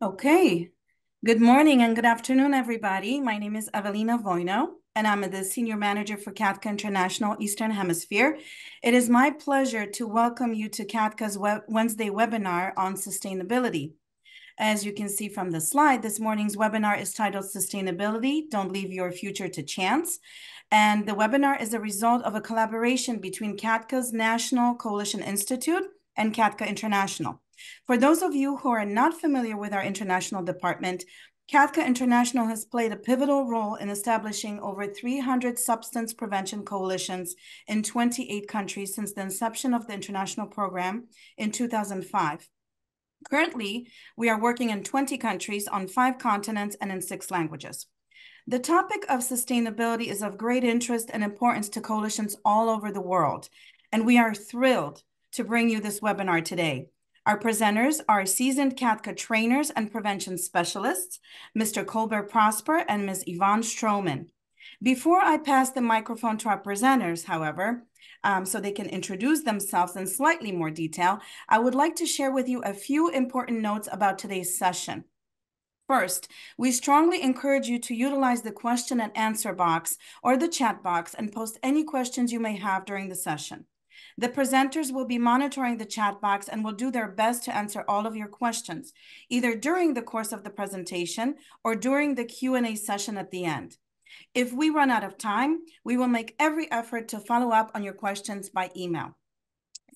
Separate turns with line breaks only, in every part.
Okay. Good morning and good afternoon, everybody. My name is Evelina Voino, and I'm the Senior Manager for CATCA International Eastern Hemisphere. It is my pleasure to welcome you to CATCA's Wednesday webinar on sustainability. As you can see from the slide, this morning's webinar is titled Sustainability, Don't Leave Your Future to Chance. And the webinar is a result of a collaboration between CATCA's National Coalition Institute and CATCA International. For those of you who are not familiar with our international department, CATCA International has played a pivotal role in establishing over 300 substance prevention coalitions in 28 countries since the inception of the international program in 2005. Currently, we are working in 20 countries on 5 continents and in 6 languages. The topic of sustainability is of great interest and importance to coalitions all over the world, and we are thrilled to bring you this webinar today. Our presenters are seasoned CATCA trainers and prevention specialists, Mr. Colbert Prosper and Ms. Yvonne Stroman. Before I pass the microphone to our presenters, however, so they can introduce themselves in slightly more detail, I would like to share with you a few important notes about today's session. First, we strongly encourage you to utilize the question and answer box or the chat box and post any questions you may have during the session. The presenters will be monitoring the chat box and will do their best to answer all of your questions, either during the course of the presentation or during the Q&A session at the end. If we run out of time, we will make every effort to follow up on your questions by email.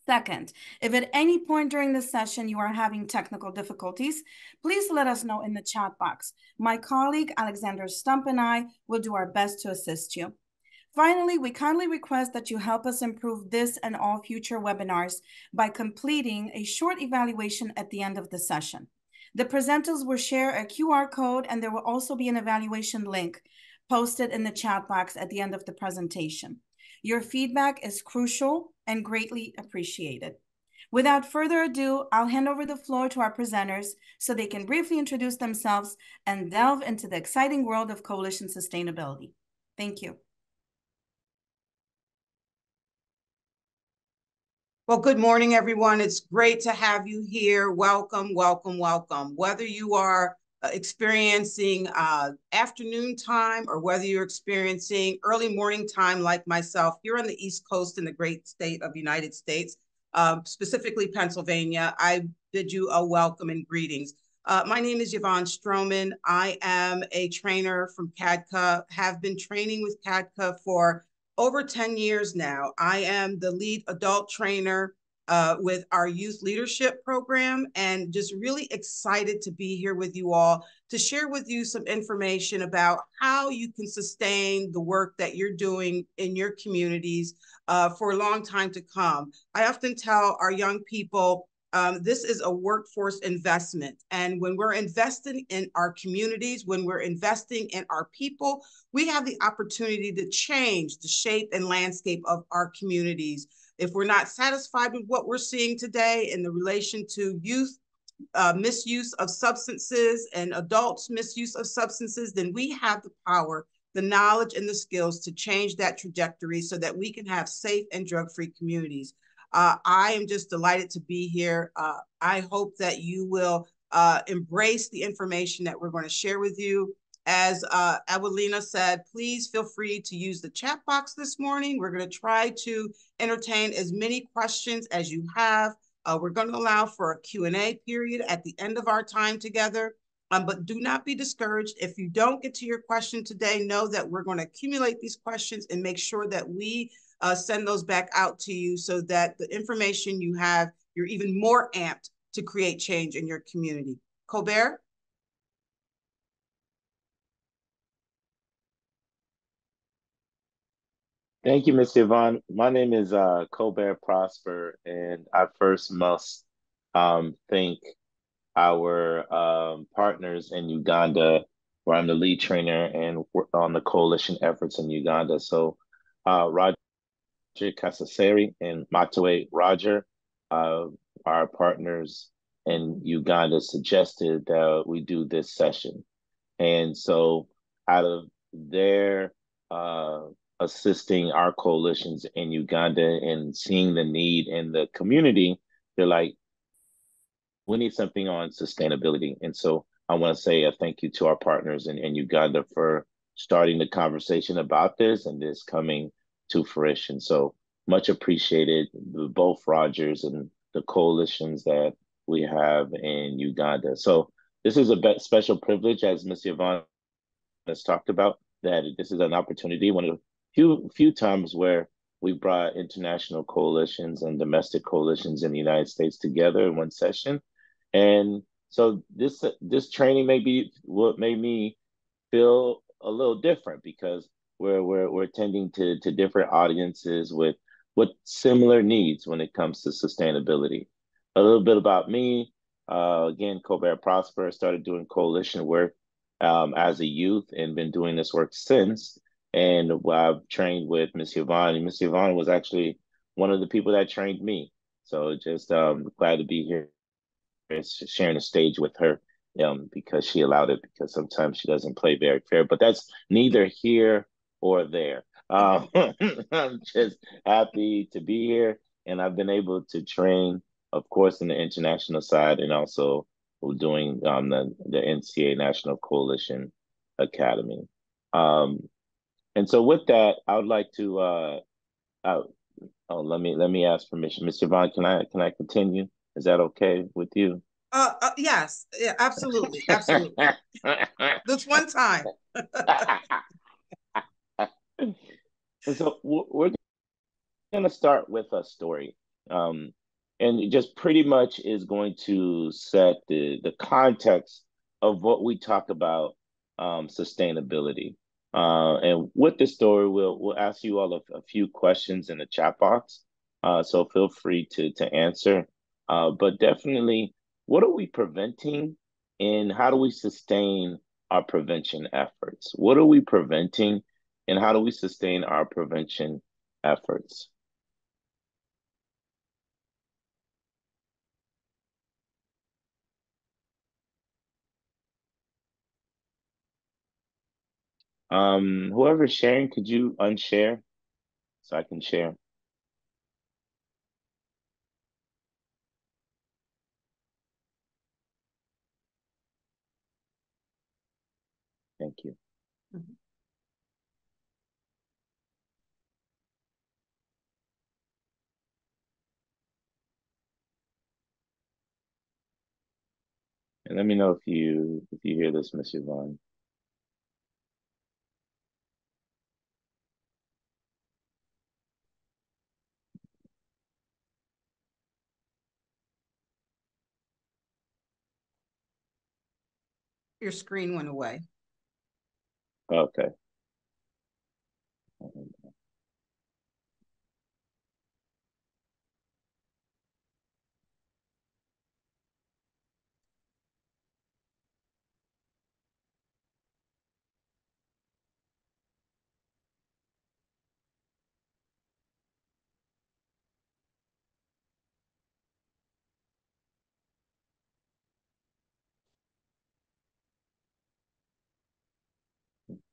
Second, if at any point during the session you are having technical difficulties, please let us know in the chat box. My colleague, Alexander Stump, and I will do our best to assist you. Finally, we kindly request that you help us improve this and all future webinars by completing a short evaluation at the end of the session. The presenters will share a QR code, and there will also be an evaluation link posted in the chat box at the end of the presentation. Your feedback is crucial and greatly appreciated. Without further ado, I'll hand over the floor to our presenters so they can briefly introduce themselves and delve into the exciting world of coalition sustainability. Thank you.
Well, good morning, everyone. It's great to have you here. Welcome, welcome, welcome. Whether you are experiencing afternoon time or whether you're experiencing early morning time like myself here on the East Coast in the great state of the United States, specifically Pennsylvania, I bid you a welcome and greetings. My name is Yvonne Stroman. I am a trainer from CADCA, have been training with CADCA for over 10 years now. I am the lead adult trainer with our youth leadership program, and just really excited to be here with you all to share with you some information about how you can sustain the work that you're doing in your communities for a long time to come. I often tell our young people, this is a workforce investment. And when we're investing in our communities, when we're investing in our people, we have the opportunity to change the shape and landscape of our communities. If we're not satisfied with what we're seeing today in the relation to youth misuse of substances and adults misuse of substances, then we have the power, the knowledge, and the skills to change that trajectory so that we can have safe and drug-free communities. I am just delighted to be here. I hope that you will embrace the information that we're going to share with you. As Evelina said, please feel free to use the chat box this morning. We're going to try to entertain as many questions as you have. We're going to allow for a Q&A period at the end of our time together. But do not be discouraged. If you don't get to your question today, know that we're going to accumulate these questions and make sure that we send those back out to you so that the information you have, you're even more amped to create change in your community. Colbert?
Thank you, Ms. Yvonne. My name is Colbert Prosper, and I first must thank our partners in Uganda, where I'm the lead trainer and work on the coalition efforts in Uganda. So Roger Kasaseri and Matoe Roger, our partners in Uganda, suggested that we do this session. And so out of their assisting our coalitions in Uganda and seeing the need in the community, they're like, we need something on sustainability. And so I want to say a thank you to our partners in Uganda for starting the conversation about this and this coming to fruition. So much appreciated, both Rogers and the coalitions that we have in Uganda. So this is a special privilege, as Ms. Yvonne has talked about, that this is an opportunity, one of the few times where we brought international coalitions and domestic coalitions in the United States together in one session. And so this training may be what made me feel a little different, because we're attending to different audiences with similar needs when it comes to sustainability. A little bit about me. Again, Colbert Prosper started doing coalition work as a youth and been doing this work since. And I've trained with Miss Yvonne, and Miss Yvonne was actually one of the people that trained me. So just glad to be here sharing the stage with her, because she allowed it, because sometimes she doesn't play very fair, but that's neither here or there. I'm just happy to be here, and I've been able to train, of course, in the international side, and also doing the NCA National Coalition Academy. And so with that, I would like to let me ask permission. Mr. Yvonne, can I continue? Is that okay with you?
Yes, yeah, absolutely, absolutely. This one time.
And so we're going to start with a story, and it just pretty much is going to set the context of what we talk about, sustainability. And with this story, we'll ask you all a few questions in the chat box, so feel free to answer. But definitely, what are we preventing, and how do we sustain our prevention efforts? What are we preventing, and how do we sustain our prevention efforts? Whoever's sharing, could you unshare so I can share? Thank you.
Mm-hmm.
And let me know if you hear this, Miss Yvonne.
Your screen went away.
Okay.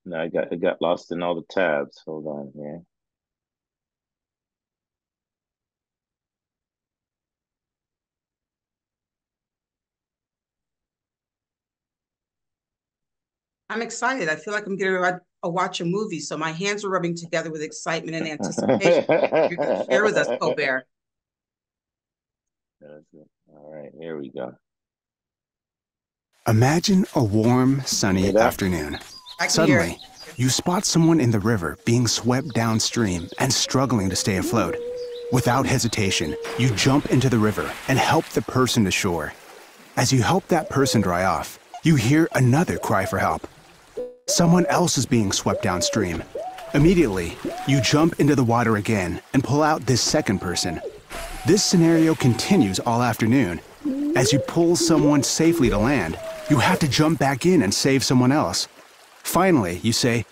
No, I got lost in all the tabs. Hold on here.
I'm excited. I feel like I'm getting ready to watch a movie, so my hands are rubbing together with excitement and anticipation. You're going to share with us, Colbert.
All right, here we go.
Imagine a warm, sunny afternoon. Suddenly, you spot someone in the river being swept downstream and struggling to stay afloat. Without hesitation, you jump into the river and help the person to shore. As you help that person dry off, you hear another cry for help. Someone else is being swept downstream. Immediately, you jump into the water again and pull out this second person. This scenario continues all afternoon. As you pull someone safely to land, you have to jump back in and save someone else. Finally, you say,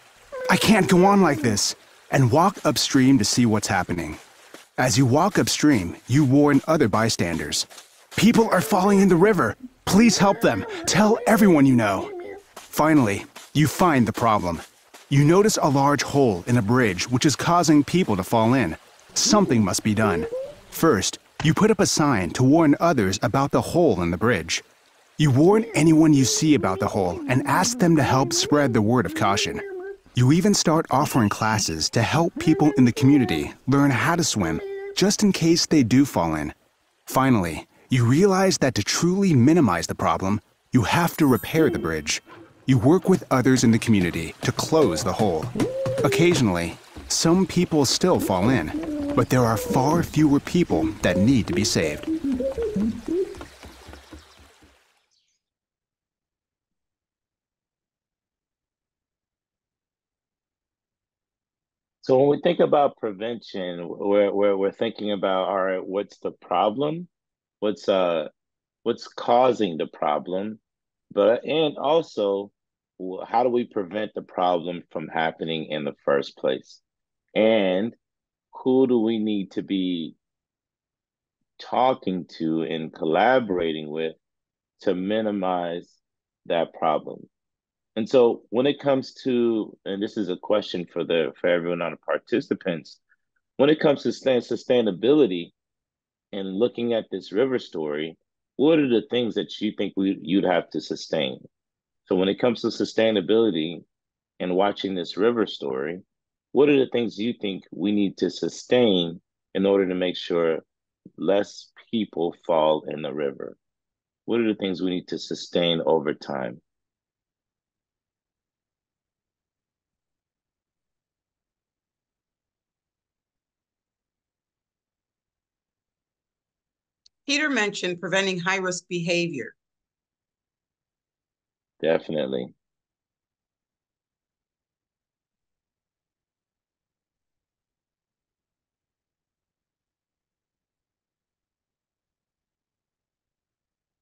"I can't go on like this," and walk upstream to see what's happening. As you walk upstream, you warn other bystanders. "People are falling in the river. Please help them. Tell everyone you know." Finally, you find the problem. You notice a large hole in a bridge which is causing people to fall in. Something must be done. First, you put up a sign to warn others about the hole in the bridge. You warn anyone you see about the hole and ask them to help spread the word of caution. You even start offering classes to help people in the community learn how to swim, just in case they do fall in. Finally, you realize that to truly minimize the problem, you have to repair the bridge. You work with others in the community to close the hole. Occasionally, some people still fall in, but there are far fewer people that need to be saved.
So when we think about prevention, we're thinking about, all right, what's the problem? What's what's causing the problem? But and also, how do we prevent the problem from happening in the first place? And who do we need to be talking to and collaborating with to minimize that problem? And so when it comes to, and this is a question for everyone on the participants, when it comes to sustainability and looking at this river story, what are the things that you think you'd have to sustain? So when it comes to sustainability and watching this river story, what are the things you think we need to sustain in order to make sure less people fall in the river? What are the things we need to sustain over time?
Peter mentioned preventing high-risk behavior.
Definitely.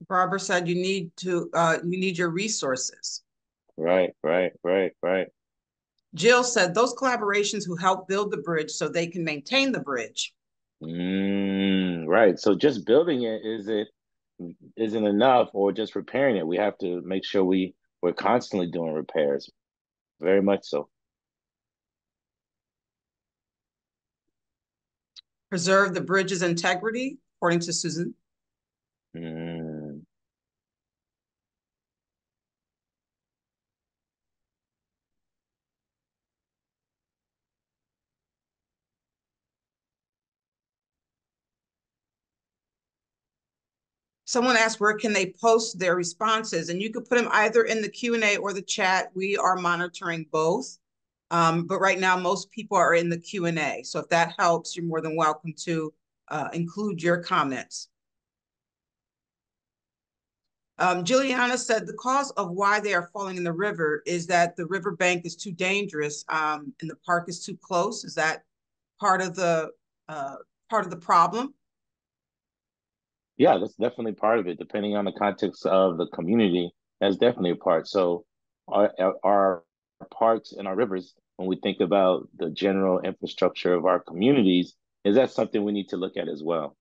Barbara said you need your resources.
Right.
Jill said those collaborations who help build the bridge so they can maintain the bridge.
Right. So just building it isn't enough, or just repairing it. We have to make sure we're constantly doing repairs. Very much so.
Preserve the bridge's integrity, according to Susan.
Mm.
Someone asked where can they post their responses, and you could put them either in the Q&A or the chat. We are monitoring both, but right now most people are in the Q&A. So if that helps, you're more than welcome to include your comments. Juliana said the cause of why they are falling in the river is that the riverbank is too dangerous and the park is too close. Is that part of the problem?
Yeah, that's definitely part of it. Depending on the context of the community, that's definitely a part. So our parks and our rivers, when we think about the general infrastructure of our communities, is that something we need to look at as well?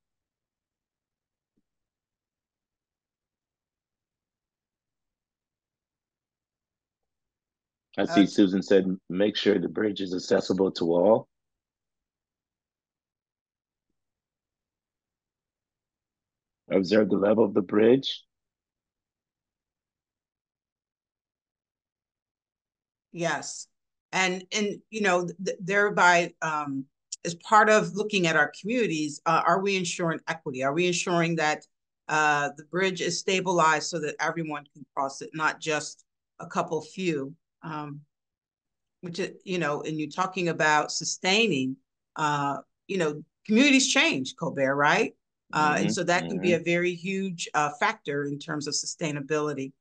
I see Susan said, make sure the bridge is accessible to all. Observe the level of the bridge.
Yes. And you know, thereby, as part of looking at our communities, are we ensuring equity? Are we ensuring that the bridge is stabilized so that everyone can cross it, not just a couple few? Which is, you know, and you're talking about sustaining, you know, communities change, Colbert, right? And so that can be a very huge factor in terms of sustainability.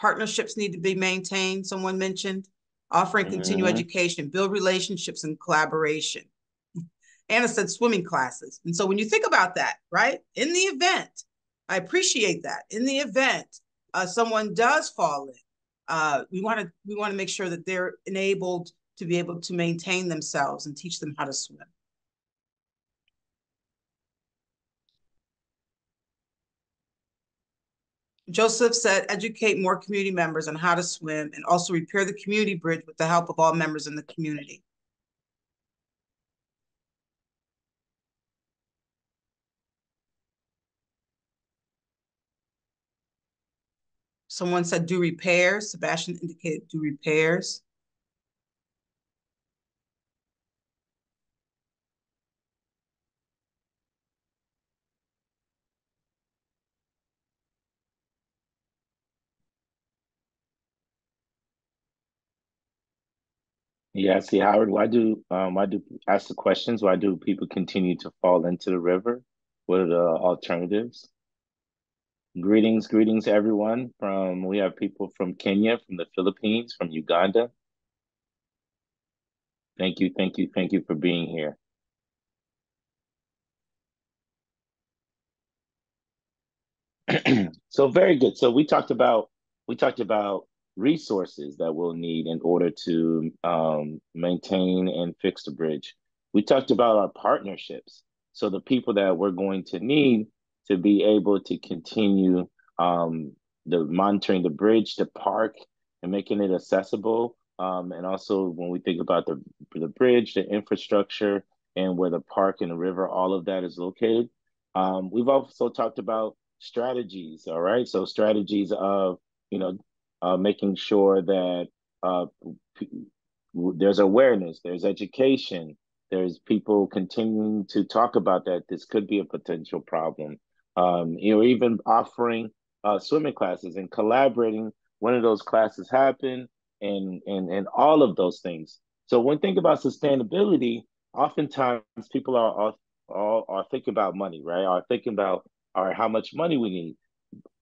Partnerships need to be maintained, someone mentioned. Offering continuing education, build relationships and collaboration. Anna said swimming classes. And so when you think about that, right, in the event, I appreciate that, in the event someone does fall in, we want to make sure that they're enabled to be able to maintain themselves and teach them how to swim. Joseph said, educate more community members on how to swim and also repair the community bridge with the help of all members in the community. Someone said do repairs. Sebastian indicated do repairs.
Yeah, see, Howard, why do ask the questions? Why do people continue to fall into the river? What are the alternatives? Greetings, greetings, everyone. We have people from Kenya, from the Philippines, from Uganda. Thank you, thank you, thank you for being here. So very good. So we talked about resources that we'll need in order to maintain and fix the bridge. We talked about our partnerships. So the people that we're going to need to be able to continue the monitoring the bridge, the park, and making it accessible. And also when we think about the bridge, the infrastructure, and where the park and the river, all of that is located. We've also talked about strategies, all right? So strategies of, making sure that there's awareness, there's education, there's people continuing to talk about that this could be a potential problem. Even offering swimming classes and collaborating when those classes happen and all of those things. So when thinking about sustainability, oftentimes people are thinking about money, right? Are thinking about, all right, how much money we need.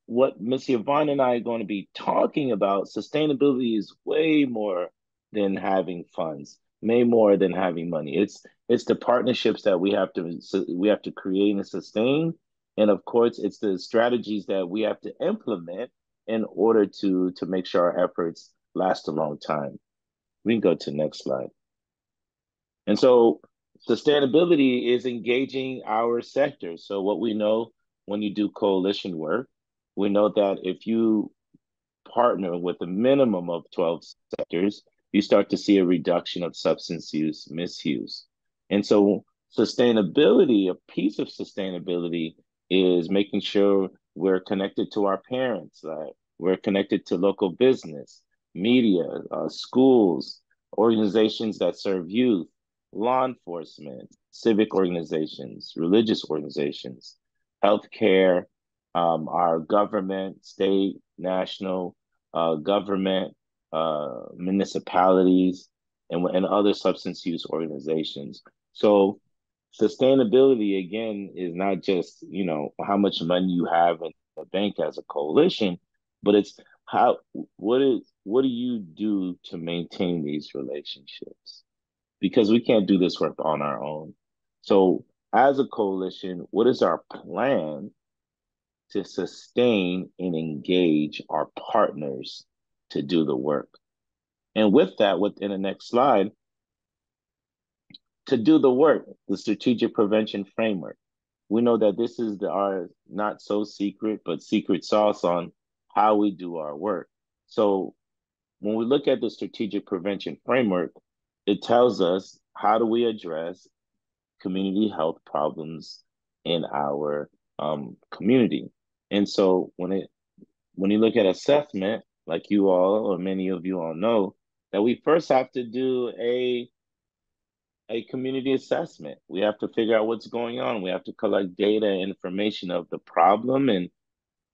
What Miss Yvonne and I are going to be talking about, sustainability is way more than having funds, way more than having money. It's the partnerships that we have to create and sustain, and of course, it's the strategies that we have to implement in order to make sure our efforts last a long time. We can go to the next slide. And so sustainability is engaging our sector. So what we know when you do coalition work, we know that if you partner with a minimum of 12 sectors, you start to see a reduction of substance use, misuse. And so sustainability, a piece of sustainability is making sure we're connected to our parents, we're connected to local business, media, schools, organizations that serve youth, law enforcement, civic organizations, religious organizations, healthcare, our government, state, national government, municipalities, and other substance use organizations. So sustainability, again, is not just, how much money you have in the bank as a coalition, but it's what do you do to maintain these relationships? Because we can't do this work on our own. So as a coalition, what is our plan to sustain and engage our partners to do the work? And with that, within the next slide, to do the work, the strategic prevention framework. We know that this is our not so secret, but secret sauce on how we do our work. So when we look at the strategic prevention framework, it tells us how do we address community health problems in our community. And so when you look at assessment, like you all or many of you all know, that we first have to do a community assessment. We have to figure out what's going on. We have to collect data and information of the problem and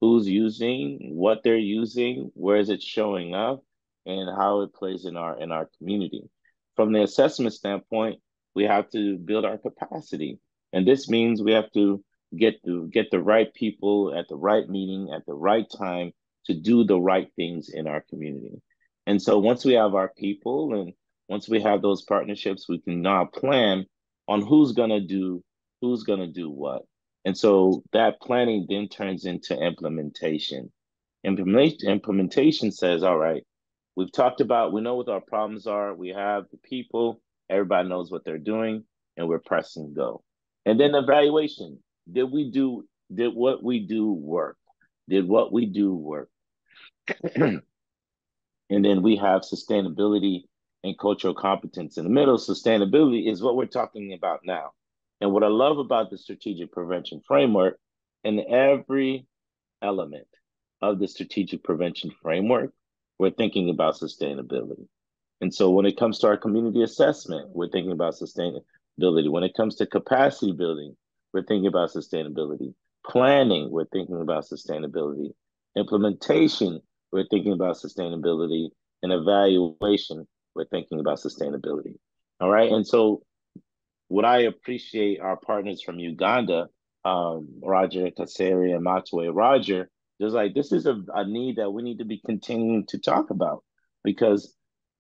who's using, what they're using, where is it showing up, and how it plays in our community. From the assessment standpoint, we have to build our capacity. And this means we have to get the right people at the right meeting at the right time to do the right things in our community. And so once we have our people and once we have those partnerships, we can now plan on who's gonna do what. And so that planning then turns into implementation. Implementation says, all right, we've talked about, we know what our problems are, we have the people, everybody knows what they're doing, and we're pressing go. And then evaluation. Did what we do work? Did what we do work? And then we have sustainability and cultural competence in the middle. Sustainability is what we're talking about now. And what I love about the strategic prevention framework, in every element, of the strategic prevention framework, we're thinking about sustainability. And so when it comes to our community assessment, we're thinking about sustainability. When it comes to capacity building, we're thinking about sustainability. Planning, we're thinking about sustainability. Implementation, we're thinking about sustainability. And evaluation, we're thinking about sustainability. All right. And so what I appreciate our partners from Uganda, Roger Kaseri and Matwe Roger, just like this is a need that we need to be continuing to talk about, because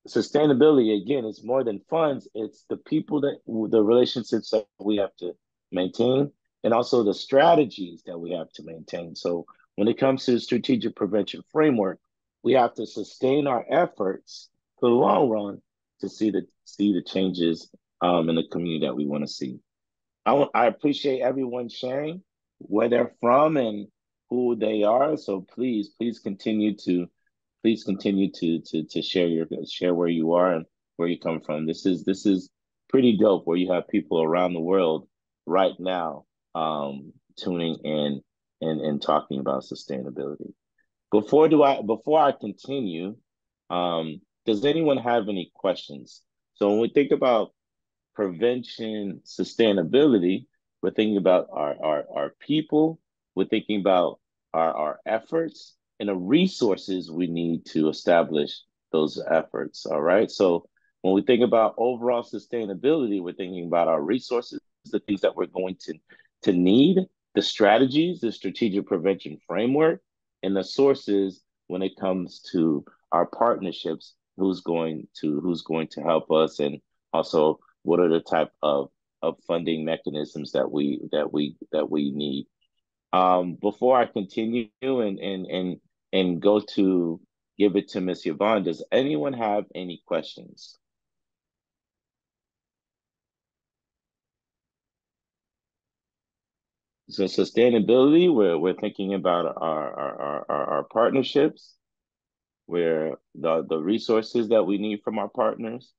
sustainability, again, is more than funds. It's the people the relationships that we have to maintain, and also the strategies that we have to maintain. So when it comes to the strategic prevention framework, we have to sustain our efforts for the long run to see the changes in the community that we want to see. I appreciate everyone sharing where they're from and who they are. So please continue to share where you are and where you come from. This is pretty dope where you have people around the world right now tuning in and talking about sustainability. Before I continue, does anyone have any questions? So when we think about prevention, sustainability, we're thinking about our people, we're thinking about our efforts and the resources we need to establish those efforts. All right. So when we think about overall sustainability, we're thinking about our resources, the things that we're going to need, the strategies, the strategic prevention framework, and the sources when it comes to our partnerships, who's going to help us, and also what are the type of funding mechanisms that we need. Before I continue and go to give it to Ms. Yvonne, does anyone have any questions? So sustainability, we're thinking about our partnerships, where the resources that we need from our partners.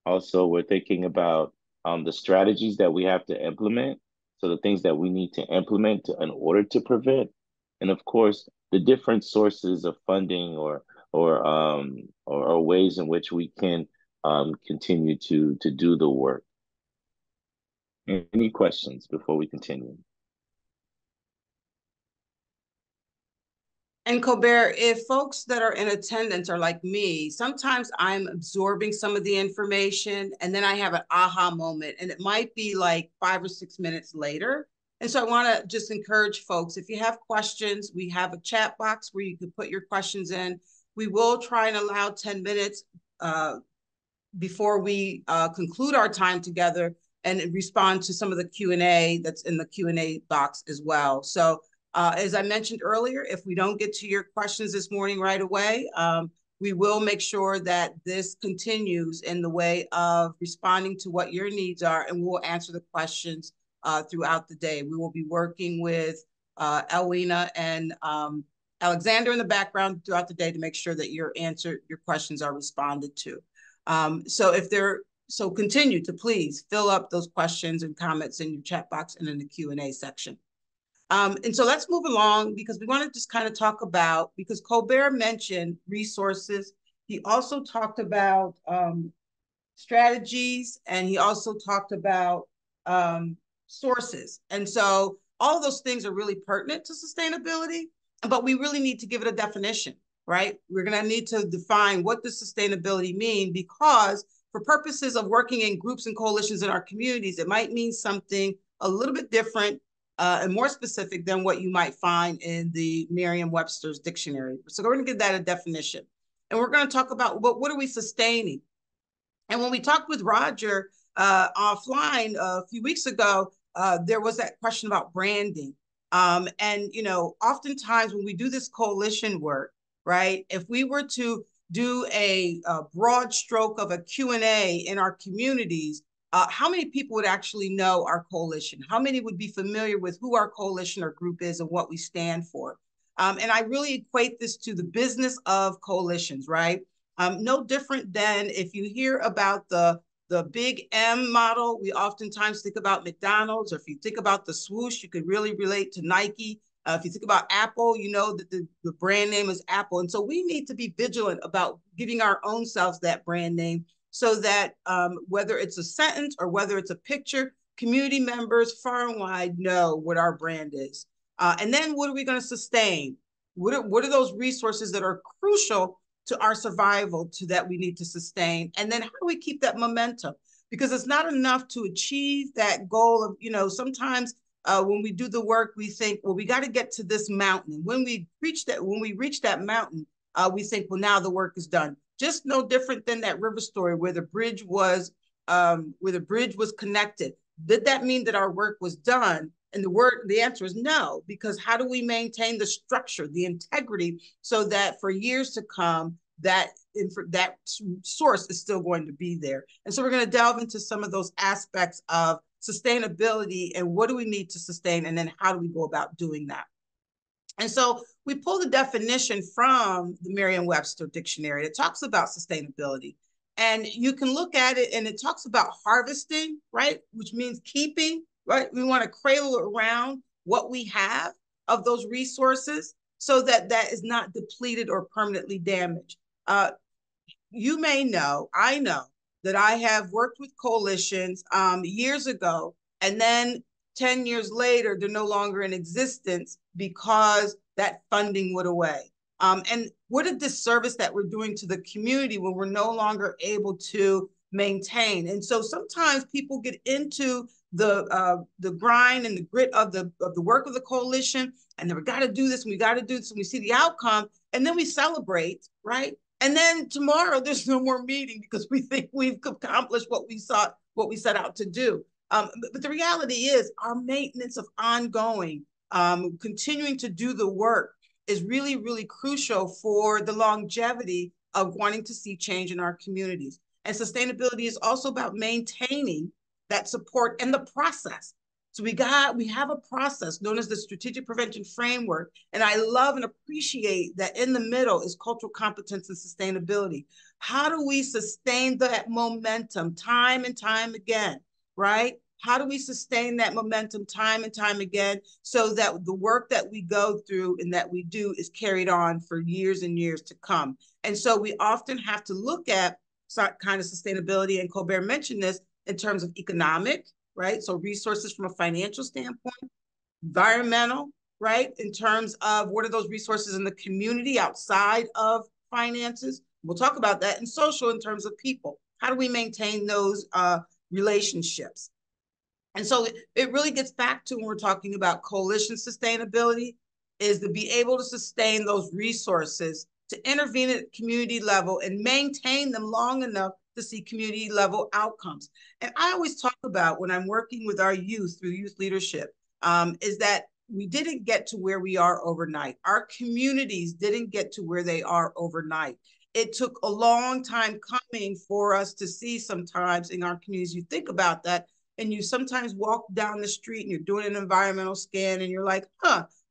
Also, we're thinking about the strategies that we have to implement. So the things that we need to implement in order to prevent, and of course, the different sources of funding or ways in which we can continue to do the work. Any questions before we continue?
And Colbert, if folks that are in attendance are like me, sometimes I'm absorbing some of the information and then I have an aha moment, and it might be like 5 or 6 minutes later. And so I want to just encourage folks, if you have questions, we have a chat box where you can put your questions in. We will try and allow 10 minutes before we conclude our time together and respond to some of the Q&A that's in the Q&A box as well. So as I mentioned earlier, if we don't get to your questions this morning right away, we will make sure that this continues in the way of responding to what your needs are, and we'll answer the questions throughout the day. We will be working with Elwina and Alexander in the background throughout the day to make sure that your questions are responded to. So continue to please fill up those questions and comments in your chat box and in the Q&A section. And so let's move along, because we want to just kind of talk about, because Colbert mentioned resources. He also talked about strategies, and he also talked about sources. And so all of those things are really pertinent to sustainability, but we really need to give it a definition, right? We're going to need to define what does sustainability mean, because for purposes of working in groups and coalitions in our communities, it might mean something a little bit different and more specific than what you might find in the Merriam-Webster's dictionary. So we're going to give that a definition. And we're going to talk about what are we sustaining? And when we talked with Roger offline a few weeks ago, there was that question about branding. And, you know, oftentimes when we do this coalition work, right, if we were to do a broad stroke of a Q&A in our communities, how many people would actually know our coalition? How many would be familiar with who our coalition or group is and what we stand for? And I really equate this to the business of coalitions, right? No different than if you hear about the big M model, we oftentimes think about McDonald's, or if you think about the swoosh, you could really relate to Nike. If you think about Apple, you know that the brand name is Apple. And so we need to be vigilant about giving our own selves that brand name so that whether it's a sentence or whether it's a picture, community members far and wide know what our brand is. And then what are we going to sustain? What are those resources that are crucial to our survival that we need to sustain? And then how do we keep that momentum? Because it's not enough to achieve that goal of, you know, sometimes when we do the work, we think, well, we got to get to this mountain. And when we reach that mountain, we think, well, now the work is done. Just no different than that river story where the bridge was connected. Did that mean that our work was done? And the answer is no, because how do we maintain the structure, the integrity, so that for years to come, that source is still going to be there? And so we're going to delve into some of those aspects of sustainability and what do we need to sustain, and then how do we go about doing that? And so we pull the definition from the Merriam-Webster dictionary that talks about sustainability. And you can look at it and it talks about harvesting, right? Which means keeping, right? We want to cradle around what we have of those resources so that that is not depleted or permanently damaged. You may know, I know, that I have worked with coalitions years ago, and then 10 years later, they're no longer in existence because that funding went away. And what a disservice that we're doing to the community when we're no longer able to maintain. And so sometimes people get into the grind and the grit of the work of the coalition, and then we got to do this, and we got to do this, and we see the outcome, and then we celebrate, right? And then tomorrow there's no more meeting because we think we've accomplished what we set out to do. But the reality is our maintenance of ongoing, continuing to do the work is really, really crucial for the longevity of wanting to see change in our communities. And sustainability is also about maintaining that support and the process. So we have a process known as the Strategic Prevention Framework. And I love and appreciate that in the middle is cultural competence and sustainability. How do we sustain that momentum time and time again, right? How do we sustain that momentum time and time again so that the work that we go through and that we do is carried on for years and years to come? And so we often have to look at kind of sustainability, and Colbert mentioned this, in terms of economic, right? So resources from a financial standpoint, environmental, right? In terms of what are those resources in the community outside of finances? We'll talk about that. And social in terms of people. How do we maintain those relationships? And so it really gets back to when we're talking about coalition sustainability, is to be able to sustain those resources, to intervene at community level and maintain them long enough to see community level outcomes. And I always talk about, when I'm working with our youth through youth leadership, is that we didn't get to where we are overnight. Our communities didn't get to where they are overnight. It took a long time coming for us to see sometimes in our communities. You think about that, and you sometimes walk down the street and you're doing an environmental scan and you're like,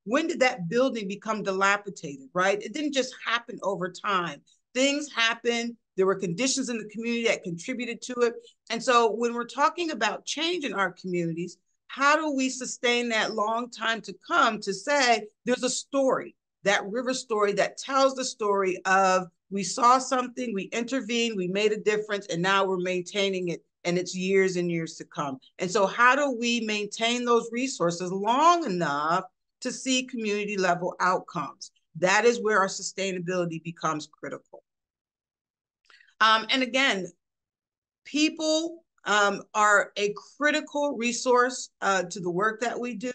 when did that building become dilapidated, right? It didn't just happen over time. Things happen. There were conditions in the community that contributed to it. And so when we're talking about change in our communities, how do we sustain that long time to come to say there's a story, that river story that tells the story of we saw something, we intervened, we made a difference, and now we're maintaining it, and it's years and years to come. And so how do we maintain those resources long enough to see community level outcomes? That is where our sustainability becomes critical. And again, people are a critical resource to the work that we do.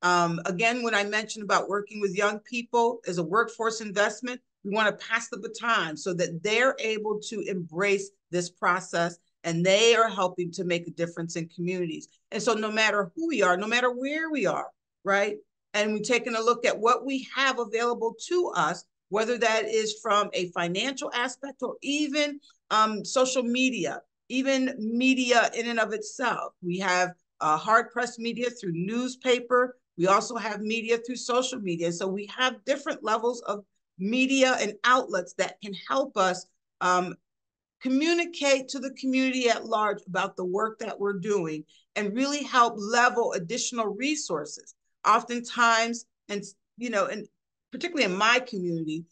Again, when I mentioned about working with young people as a workforce investment, we want to pass the baton so that they're able to embrace this process and they are helping to make a difference in communities. And so no matter who we are, no matter where we are, right? And we're taking a look at what we have available to us, whether that is from a financial aspect or even social media, even media in and of itself. We have hard press media through newspaper. We also have media through social media. So we have different levels of media and outlets that can help us communicate to the community at large about the work that we're doing and really help level additional resources. Oftentimes, and you know, and particularly in my community,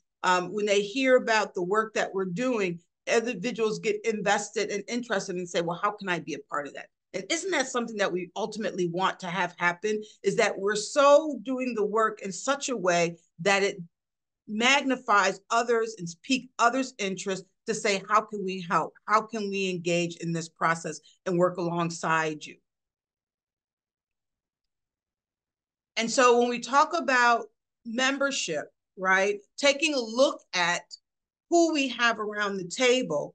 when they hear about the work that we're doing, individuals get invested and interested and say, well, how can I be a part of that? And isn't that something that we ultimately want to have happen, is that we're so doing the work in such a way that it magnifies others and pique others' interest to say, how can we help? How can we engage in this process and work alongside you? And so when we talk about membership, right, taking a look at who we have around the table,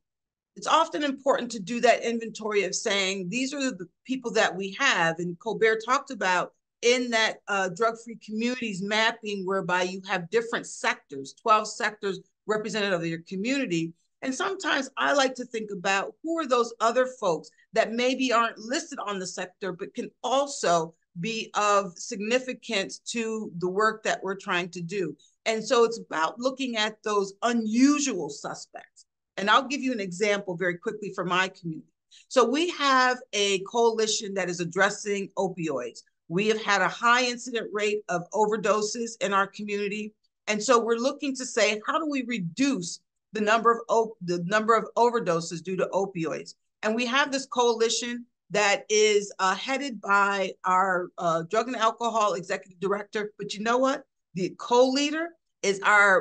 it's often important to do that inventory of saying, these are the people that we have. And Colbert talked about in that drug-free communities mapping, whereby you have different sectors, 12 sectors representative of your community. And sometimes I like to think about who are those other folks that maybe aren't listed on the sector, but can also be of significance to the work that we're trying to do. And so it's about looking at those unusual suspects. And I'll give you an example very quickly for my community. So we have a coalition that is addressing opioids. We have had a high incident rate of overdoses in our community. And so we're looking to say, how do we reduce the number of overdoses due to opioids? And we have this coalition that is headed by our drug and alcohol executive director. But you know what? The co-leader is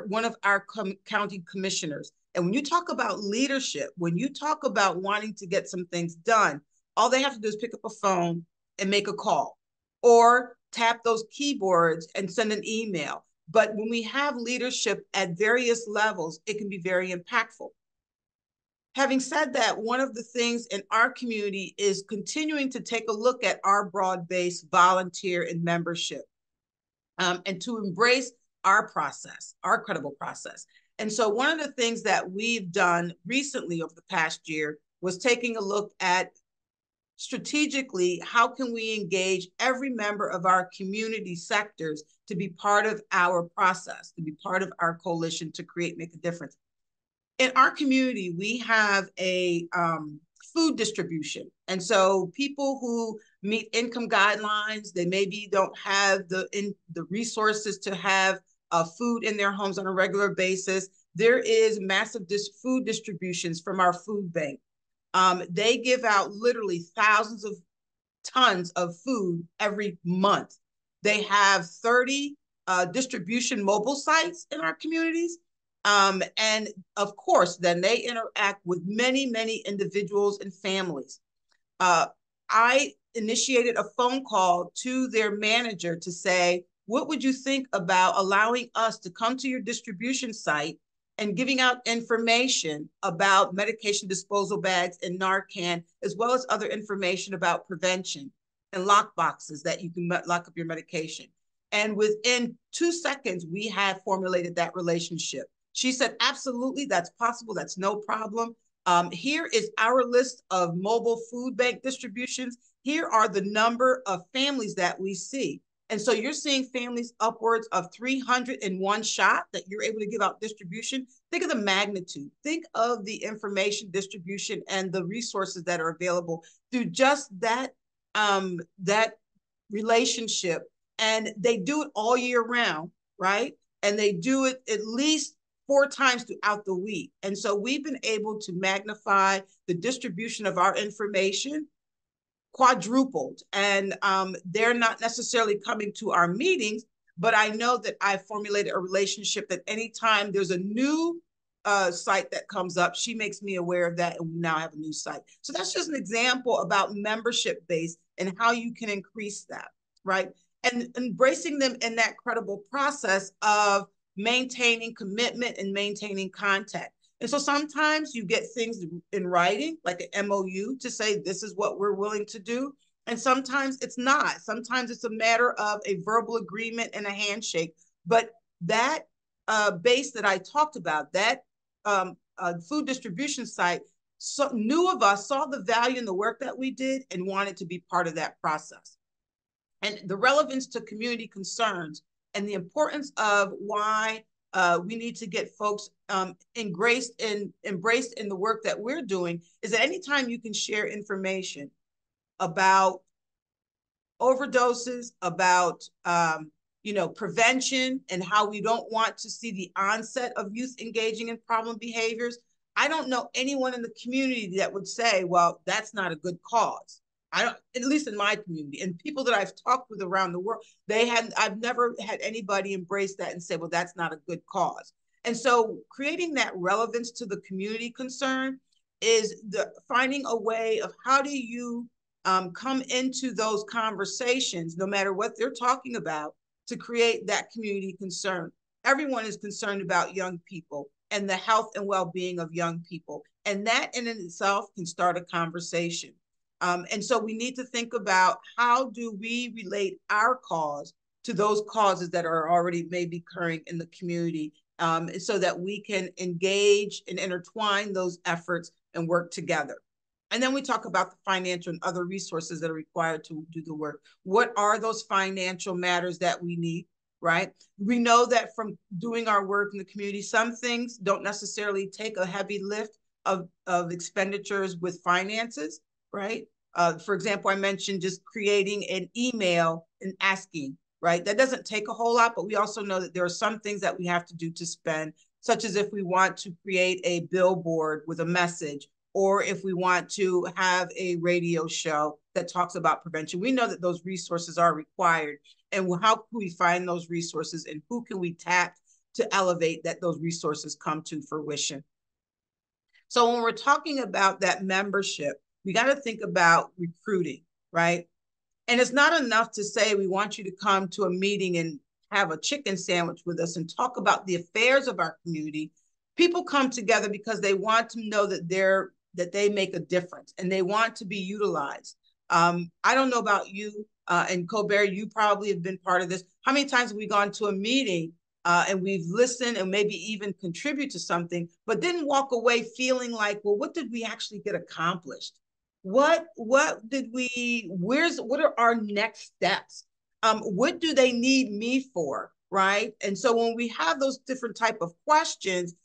one of our county commissioners. And when you talk about leadership, when you talk about wanting to get some things done, all they have to do is pick up a phone and make a call, or tap those keyboards and send an email. But when we have leadership at various levels, it can be very impactful. Having said that, one of the things in our community is continuing to take a look at our broad-based volunteer and membership, and to embrace our process, our credible process. And so one of the things that we've done recently over the past year was taking a look at strategically, how can we engage every member of our community sectors to be part of our process, to be part of our coalition to make a difference. In our community, we have a food distribution. And so people who meet income guidelines, they maybe don't have the resources to have food in their homes on a regular basis. There is massive food distributions from our food bank. They give out literally thousands of tons of food every month. They have 30 distribution mobile sites in our communities. And of course, then they interact with many, many individuals and families. I initiated a phone call to their manager to say, what would you think about allowing us to come to your distribution site and giving out information about medication disposal bags and Narcan, as well as other information about prevention and lock boxes that you can lock up your medication. And within 2 seconds, we had formulated that relationship. She said, absolutely, that's possible. That's no problem. Here is our list of mobile food bank distributions. Here are the number of families that we see. And so you're seeing families upwards of 300 in one shot that you're able to give out distribution. Think of the magnitude. Think of the information distribution and the resources that are available through just that, that relationship. And they do it all year round, right? And they do it at least 4 times throughout the week. And so we've been able to magnify the distribution of our information quadrupled. And they're not necessarily coming to our meetings, but I know that I formulated a relationship that anytime there's a new site that comes up, she makes me aware of that, and we now have a new site. So that's just an example about membership base and how you can increase that, right? And embracing them in that credible process of maintaining commitment and maintaining contact. And so sometimes you get things in writing, like an MOU, to say this is what we're willing to do. And sometimes it's not. Sometimes it's a matter of a verbal agreement and a handshake. But that base that I talked about, that food distribution site, knew of us, saw the value in the work that we did, and wanted to be part of that process. And the relevance to community concerns and the importance of why we need to get folks embraced in the work that we're doing is that anytime you can share information about overdoses, about prevention and how we don't want to see the onset of youth engaging in problem behaviors. I don't know anyone in the community that would say, well, that's not a good cause. I don't, at least in my community, and people that I've talked with around the world, I've never had anybody embrace that and say, well, that's not a good cause. And so creating that relevance to the community concern is finding a way of how do you come into those conversations, no matter what they're talking about, to create that community concern. Everyone is concerned about young people and the health and well-being of young people. And that in itself can start a conversation. And so we need to think about how do we relate our cause to those causes that are already maybe occurring in the community, so that we can engage and intertwine those efforts and work together. And then we talk about the financial and other resources that are required to do the work. What are those financial matters that we need, right? We know that from doing our work in the community, some things don't necessarily take a heavy lift of expenditures with finances, right? For example, I mentioned just creating an email and asking, right? That doesn't take a whole lot, but we also know that there are some things that we have to do to spend, such as if we want to create a billboard with a message, or if we want to have a radio show that talks about prevention. We know that those resources are required. And how can we find those resources, and who can we tap to elevate that those resources come to fruition? So when we're talking about that membership, we got to think about recruiting, right? And it's not enough to say we want you to come to a meeting and have a chicken sandwich with us and talk about the affairs of our community. People come together because they want to know that they make a difference and they want to be utilized. I don't know about you, and Colbert, you probably have been part of this. How many times have we gone to a meeting and we've listened and maybe even contribute to something, but didn't walk away feeling like, well, what did we actually get accomplished? What are our next steps? What do they need me for, right? And so when we have those different type of questions,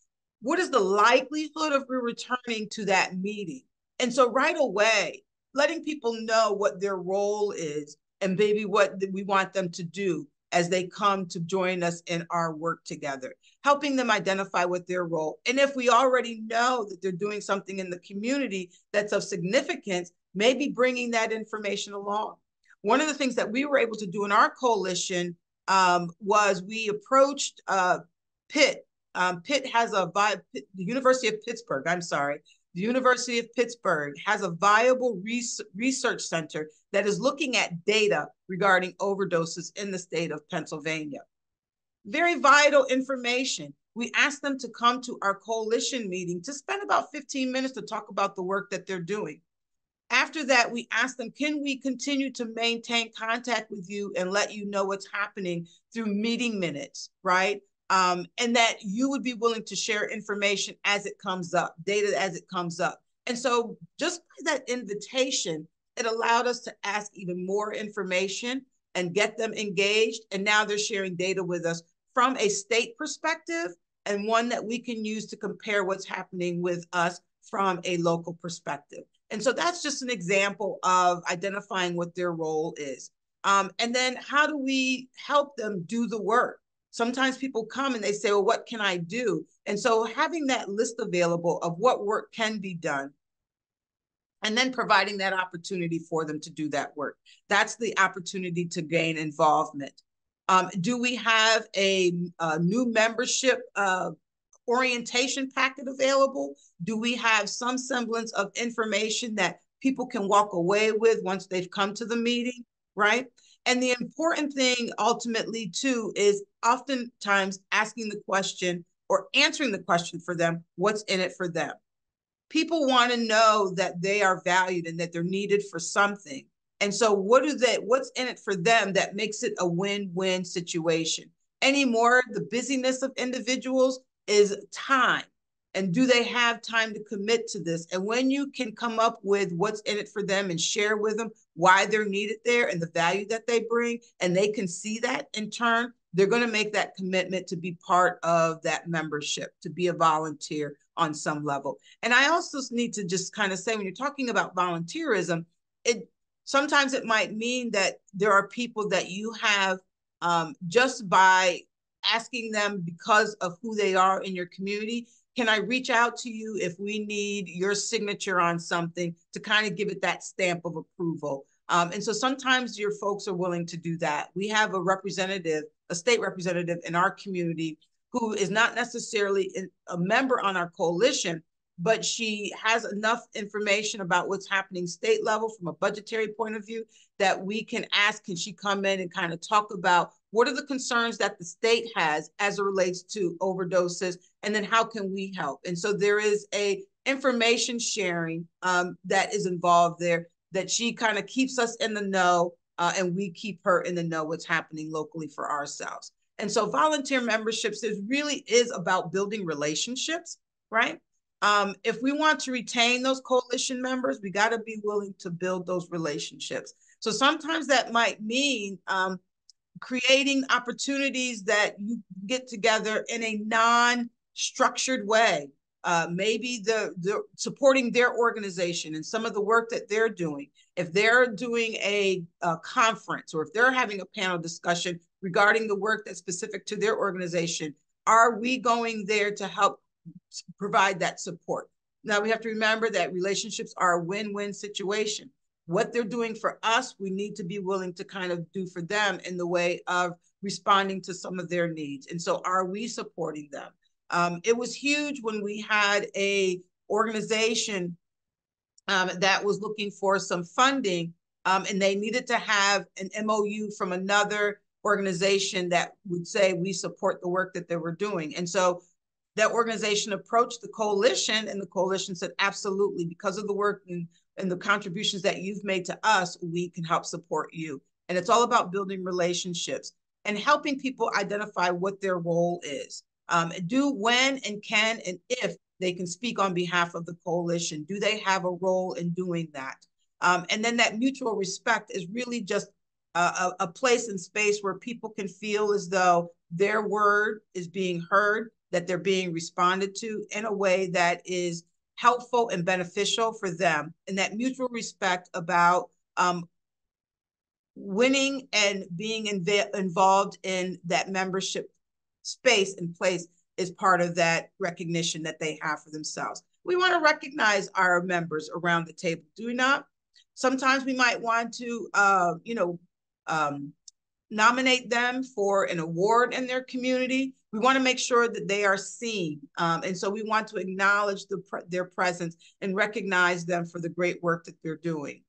what is the likelihood of returning to that meeting? And so right away, letting people know what their role is and maybe what we want them to do as they come to join us in our work together, helping them identify what their role. And if we already know that they're doing something in the community that's of significance, maybe bringing that information along. One of the things that we were able to do in our coalition was we approached Pitt. Pitt has the University of Pittsburgh, the University of Pittsburgh has a viable research center that is looking at data regarding overdoses in the state of Pennsylvania. Very vital information. We asked them to come to our coalition meeting to spend about 15 minutes to talk about the work that they're doing. After that, we asked them, can we continue to maintain contact with you and let you know what's happening through meeting minutes, right? And that you would be willing to share information as it comes up, data as it comes up. And so just by that invitation, it allowed us to ask even more information and get them engaged. And now they're sharing data with us from a state perspective, and one that we can use to compare what's happening with us from a local perspective. And so that's just an example of identifying what their role is. And then how do we help them do the work? Sometimes people come and they say, well, what can I do? And so having that list available of what work can be done, and then providing that opportunity for them to do that work. That's the opportunity to gain involvement. Do we have a new membership orientation packet available? Do we have some semblance of information that people can walk away with once they've come to the meeting, right? And the important thing ultimately too is oftentimes asking the question or answering the question for them, what's in it for them? People want to know that they are valued and that they're needed for something. And so what's in it for them that makes it a win-win situation? Anymore, the busyness of individuals is time. And do they have time to commit to this? And when you can come up with what's in it for them and share with them why they're needed there and the value that they bring, and they can see that in turn, they're going to make that commitment to be part of that membership, to be a volunteer on some level. And I also need to just kind of say, when you're talking about volunteerism, sometimes it might mean that there are people that you have just by asking them because of who they are in your community. Can I reach out to you if we need your signature on something to kind of give it that stamp of approval? And so sometimes your folks are willing to do that. We have a representative, a state representative in our community who is not necessarily a member on our coalition, but she has enough information about what's happening state level from a budgetary point of view that we can ask, can she come in and kind of talk about what are the concerns that the state has as it relates to overdoses, and then how can we help? And so there is a information sharing that is involved there, that she kind of keeps us in the know, and we keep her in the know what's happening locally for ourselves. And so volunteer memberships really is about building relationships, right? If we want to retain those coalition members, we got to be willing to build those relationships. So sometimes that might mean creating opportunities that you get together in a non-structured way. Maybe the supporting their organization and some of the work that they're doing. If they're doing a conference, or if they're having a panel discussion regarding the work that's specific to their organization, are we going there to help provide that support? Now, we have to remember that relationships are a win-win situation. What they're doing for us, we need to be willing to kind of do for them in the way of responding to some of their needs. And so are we supporting them? It was huge when we had a organization that was looking for some funding, and they needed to have an MOU from another organization that would say we support the work that they were doing. And so that organization approached the coalition, and the coalition said, absolutely, because of the work and the contributions that you've made to us, we can help support you. And it's all about building relationships and helping people identify what their role is. Do when and can and if they can speak on behalf of the coalition. Do they have a role in doing that? And then that mutual respect is really just a place and space where people can feel as though their word is being heard, that they're being responded to in a way that is helpful and beneficial for them. And that mutual respect about winning and being involved in that membership space and place is part of that recognition that they have for themselves. We want to recognize our members around the table, do we not? Sometimes we might want to, nominate them for an award in their community. We want to make sure that they are seen. And so we want to acknowledge their presence and recognize them for the great work that they're doing.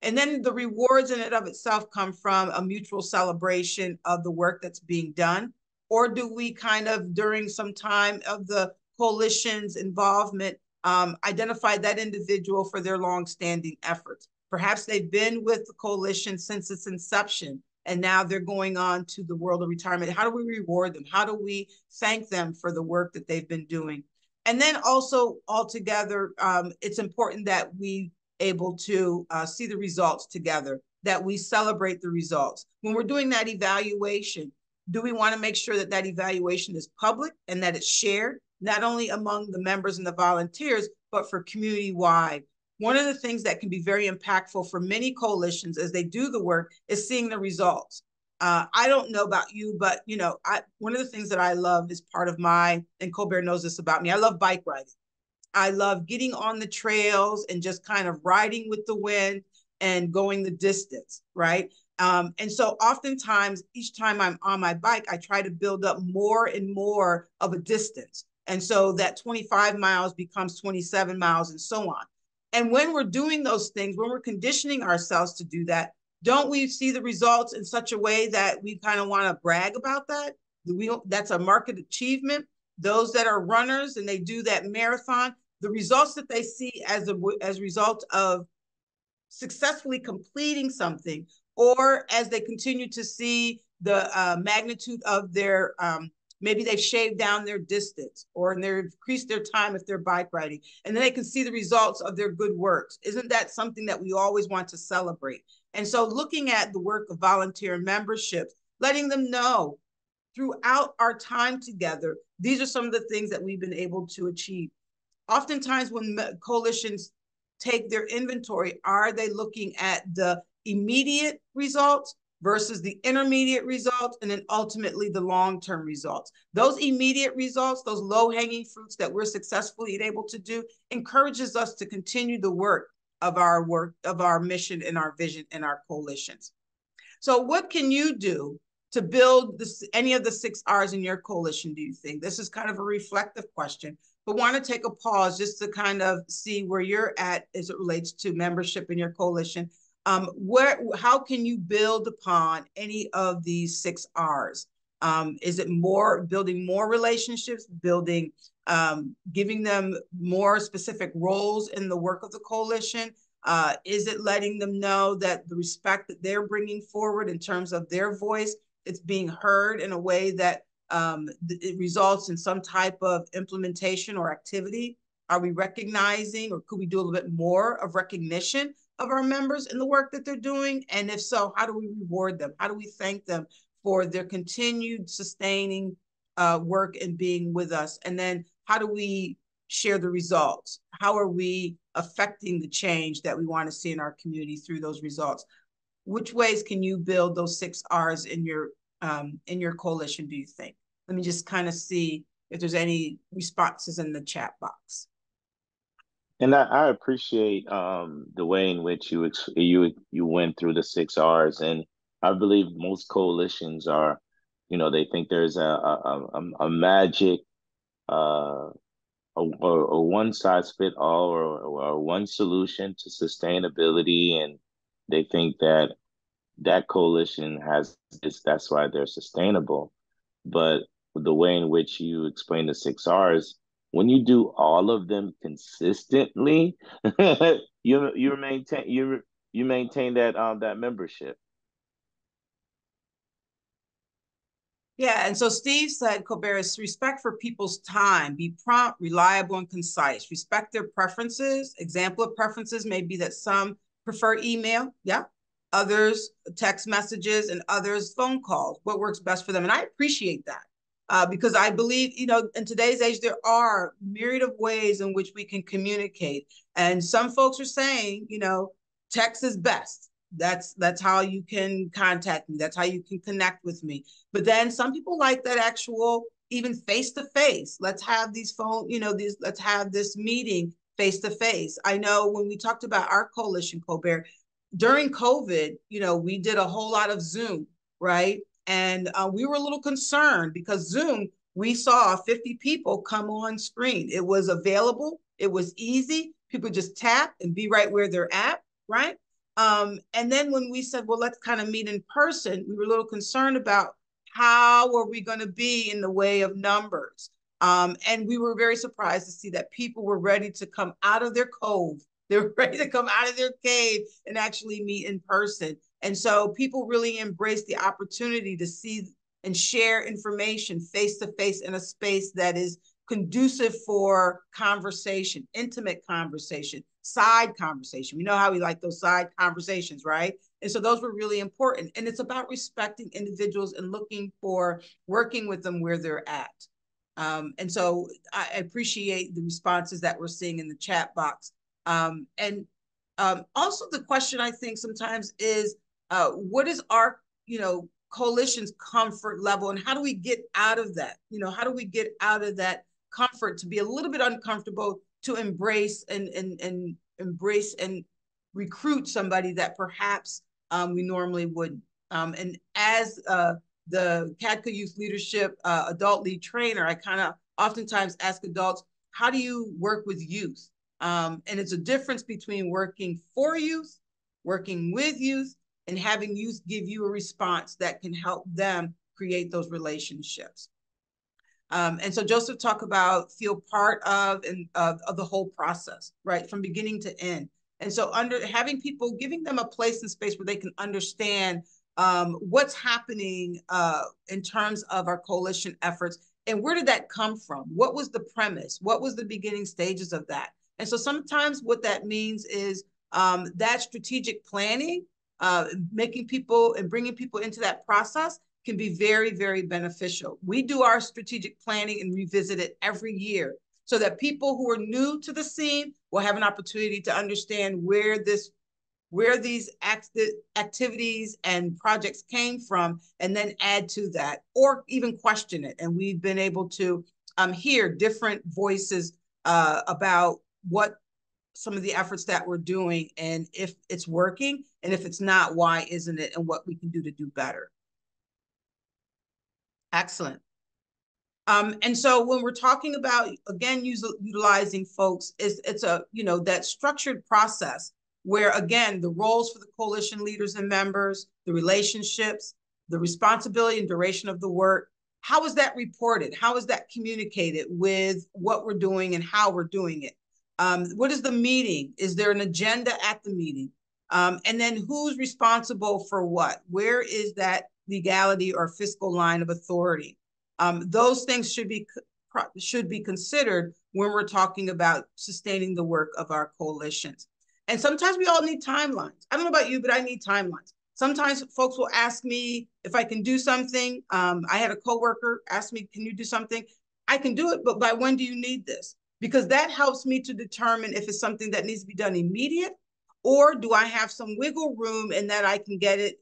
And then the rewards in and of itself come from a mutual celebration of the work that's being done. Or do we kind of, during some time of the coalition's involvement, identify that individual for their longstanding efforts? Perhaps they've been with the coalition since its inception, and now they're going on to the world of retirement. How do we reward them? How do we thank them for the work that they've been doing? And then also altogether, it's important that we able to see the results together, that we celebrate the results. When we're doing that evaluation, do we want to make sure that that evaluation is public and that it's shared, not only among the members and the volunteers, but for community-wide? One of the things that can be very impactful for many coalitions as they do the work is seeing the results. I don't know about you, but one of the things that I love is part of and Colbert knows this about me, I love bike riding. I love getting on the trails and just kind of riding with the wind and going the distance, right? And so oftentimes, each time I'm on my bike, I try to build up more and more of a distance. And so that 25 miles becomes 27 miles and so on. And when we're doing those things, when we're conditioning ourselves to do that, don't we see the results in such a way that we kind of want to brag about that? That's a market achievement. Those that are runners and they do that marathon, the results that they see as a result of successfully completing something, or as they continue to see the magnitude of their, maybe they've shaved down their distance or they've increased their time if they're bike riding, and then they can see the results of their good works. Isn't that something that we always want to celebrate? And so looking at the work of volunteer memberships, letting them know throughout our time together, these are some of the things that we've been able to achieve. Oftentimes when coalitions take their inventory, are they looking at the immediate results, versus the intermediate results, and then ultimately the long-term results. Those immediate results, those low-hanging fruits that we're successfully able to do, encourages us to continue the work, of our mission and our vision and our coalitions. So what can you do to build any of the 6 R's in your coalition, do you think? This is kind of a reflective question, but want to take a pause just to kind of see where you're at as it relates to membership in your coalition. How can you build upon any of these 6 R's? Is it building more relationships, giving them more specific roles in the work of the coalition? Is it letting them know that the respect that they're bringing forward in terms of their voice, it's being heard in a way that it results in some type of implementation or activity? Are we recognizing, or could we do a little bit more of recognition of our members in the work that they're doing? And if so, how do we reward them? How do we thank them for their continued sustaining work and being with us? And then how do we share the results? How are we affecting the change that we want to see in our community through those results? Which ways can you build those 6 R's in your coalition, do you think? Let me just kind of see if there's any responses in the chat box.
And I appreciate the way in which you went through the 6 R's, and I believe most coalitions are, they think there's a magic, a one size fit all, or one solution to sustainability, and they think that coalition has this. That's why they're sustainable. But the way in which you explain the 6 R's, when you do all of them consistently, you maintain that membership.
Yeah, and so Steve said, Colbert, is respect for people's time, be prompt, reliable, and concise. Respect their preferences. Example of preferences may be that some prefer email, yeah, others text messages, and others phone calls. What works best for them? And I appreciate that. Because I believe, in today's age, there are myriad of ways in which we can communicate. And some folks are saying, text is best. That's how you can contact me. That's how you can connect with me. But then some people like that actual, even face-to-face. Let's have these let's have this meeting face-to-face. I know when we talked about our coalition, Colbert, during COVID, we did a whole lot of Zoom, right? And we were a little concerned because Zoom, we saw 50 people come on screen. It was available. It was easy. People just tap and be right where they're at, right? And then when we said, well, let's kind of meet in person, we were a little concerned about how are we going to be in the way of numbers. And we were very surprised to see that people were ready to come out of their cove. They were ready to come out of their cave and actually meet in person. And so people really embrace the opportunity to see and share information face-to-face in a space that is conducive for conversation, intimate conversation, side conversation. We know how we like those side conversations, right? And so those were really important. And it's about respecting individuals and working with them where they're at. And so I appreciate the responses that we're seeing in the chat box. And also the question I think sometimes is, what is our, coalition's comfort level, and how do we get out of that? How do we get out of that comfort to be a little bit uncomfortable to embrace and recruit somebody that perhaps we normally wouldn't. And as the CADCA Youth Leadership adult lead trainer, I kind of oftentimes ask adults, how do you work with youth? And it's a difference between working for youth, working with youth, and having youth give you a response that can help them create those relationships. And so Joseph talked about feel part of the whole process, right, from beginning to end. And so having people, giving them a place and space where they can understand what's happening in terms of our coalition efforts, and where did that come from? What was the premise? What was the beginning stages of that? And so sometimes what that means is that strategic planning, making people and bringing people into that process can be very, very beneficial. We do our strategic planning and revisit it every year so that people who are new to the scene will have an opportunity to understand where this where these activities and projects came from, and then add to that, or even question it. And we've been able to hear different voices about what some of the efforts that we're doing, and if it's working, and if it's not, why isn't it, and what we can do to do better. Excellent. And so when we're talking about, again, utilizing folks, it's a, that structured process where, again, the roles for the coalition leaders and members, the relationships, the responsibility and duration of the work, how is that reported? How is that communicated with what we're doing and how we're doing it? What is the meeting? Is there an agenda at the meeting? And then who's responsible for what? Where is that legality or fiscal line of authority? Those things should be considered when we're talking about sustaining the work of our coalitions. And sometimes we all need timelines. I don't know about you, but I need timelines. Sometimes folks will ask me if I can do something. I had a coworker ask me, can you do something? I can do it, but by when do you need this? Because that helps me to determine if it's something that needs to be done immediate, or do I have some wiggle room in that I can get it,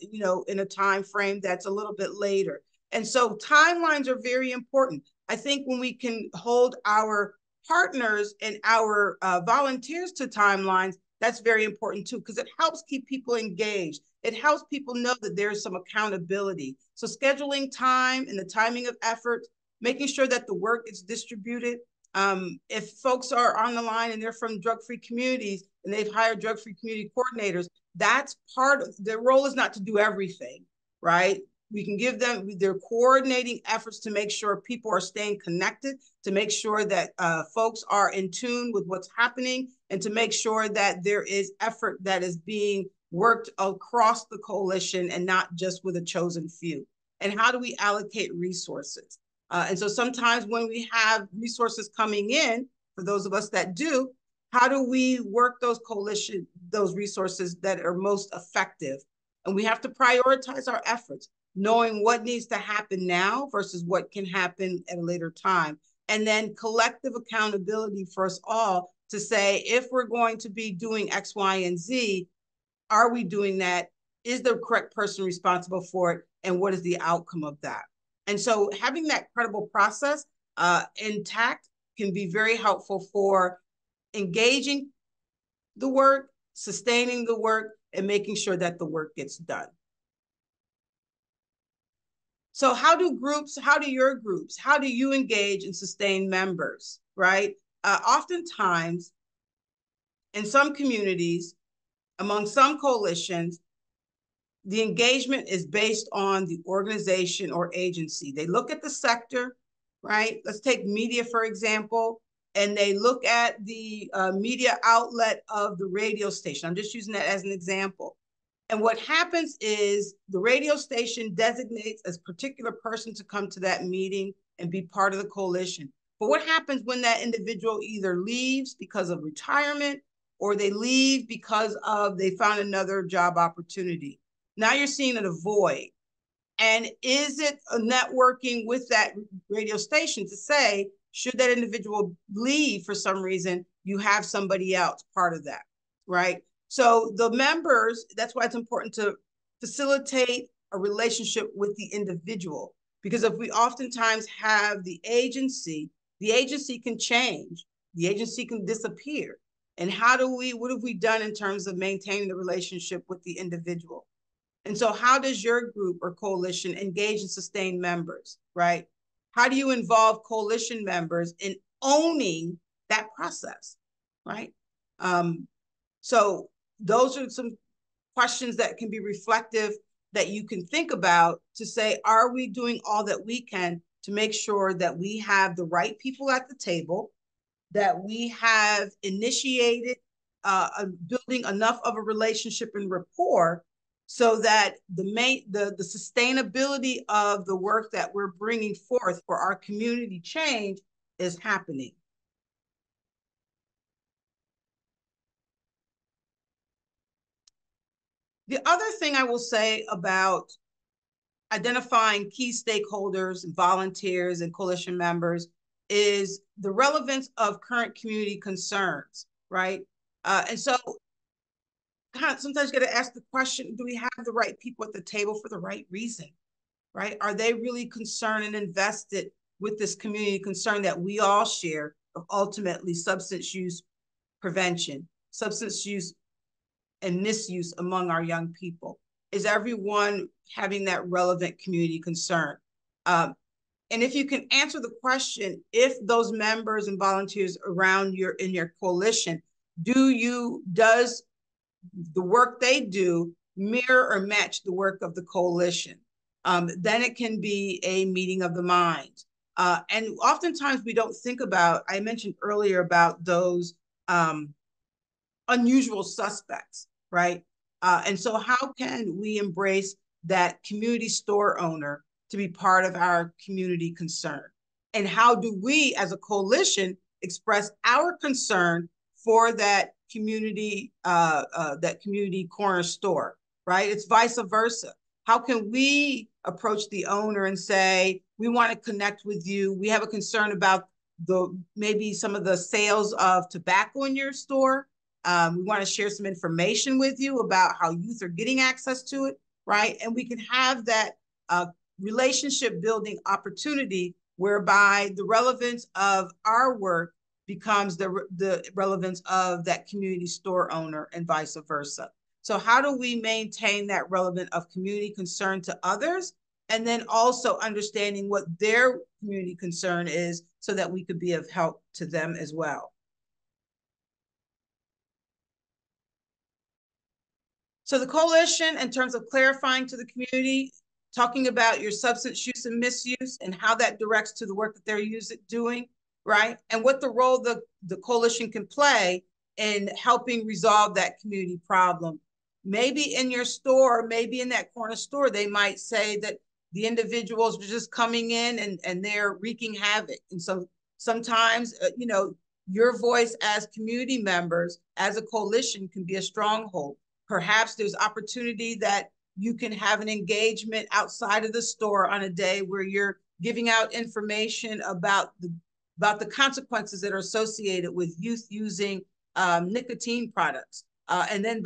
in a time frame that's a little bit later. And so timelines are very important. I think when we can hold our partners and our volunteers to timelines, that's very important too, because it helps keep people engaged. It helps people know that there's some accountability. So scheduling time and the timing of effort, making sure that the work is distributed. If folks are on the line and they're from drug-free communities and they've hired drug-free community coordinators, that's part of their role. Is not to do everything, right? We can give them their coordinating efforts to make sure people are staying connected, to make sure that folks are in tune with what's happening, and to make sure that there is effort that is being worked across the coalition and not just with a chosen few. And how do we allocate resources? And so sometimes when we have resources coming in, for those of us that do, how do we work those resources that are most effective? And we have to prioritize our efforts, knowing what needs to happen now versus what can happen at a later time. And then collective accountability for us all to say, if we're going to be doing X, Y, and Z, are we doing that? Is the correct person responsible for it? And what is the outcome of that? And so having that credible process intact can be very helpful for engaging the work, sustaining the work, and making sure that the work gets done. So how do your groups, how do you engage and sustain members, right? Oftentimes, in some communities, among some coalitions, the engagement is based on the organization or agency. They look at the sector, right? Let's take media, for example, and they look at the media outlet of the radio station. I'm just using that as an example. And what happens is the radio station designates a particular person to come to that meeting and be part of the coalition. But what happens when that individual either leaves because of retirement, or they leave because they found another job opportunity? Now you're seeing a void. And is it a networking with that radio station to say, should that individual leave for some reason, you have somebody else part of that, right? So the members, that's why it's important to facilitate a relationship with the individual, because if we oftentimes have the agency can change, the agency can disappear. And what have we done in terms of maintaining the relationship with the individual? And so how does your group or coalition engage and sustain members, right? How do you involve coalition members in owning that process, right? So those are some questions that can be reflective that you can think about to say, are we doing all that we can to make sure that we have the right people at the table, that we have initiated building enough of a relationship and rapport so that the sustainability of the work that we're bringing forth for our community change is happening. The other thing I will say about identifying key stakeholders, volunteers, and coalition members is the relevance of current community concerns, right? And so sometimes you got to ask the question, do we have the right people at the table for the right reason, right? Are they really concerned and invested with this community concern that we all share of ultimately substance use prevention, substance use and misuse among our young people? Is everyone having that relevant community concern? And if you can answer the question, if those members and volunteers around in your coalition, does the work they do mirror or match the work of the coalition? Then it can be a meeting of the minds. And oftentimes we don't think about, I mentioned earlier about those unusual suspects, right? And so how can we embrace that community store owner to be part of our community concern? And how do we as a coalition express our concern for that community corner store, right? It's vice versa. How can we approach the owner and say, we want to connect with you. We have a concern about maybe some of the sales of tobacco in your store. We want to share some information with you about how youth are getting access to it, right? And we can have that relationship building opportunity whereby the relevance of our work becomes the relevance of that community store owner and vice versa. So how do we maintain that relevance of community concern to others, and then also understanding what their community concern is so that we could be of help to them as well? So the coalition, in terms of clarifying to the community, talking about your substance use and misuse and how that directs to the work that they're doing, right? And what the role the coalition can play in helping resolve that community problem. Maybe in your store, maybe in that corner store, they might say that the individuals are just coming in and they're wreaking havoc. And so sometimes, your voice as community members, as a coalition, can be a stronghold. Perhaps there's opportunity that you can have an engagement outside of the store on a day where you're giving out information about the consequences that are associated with youth using nicotine products. And then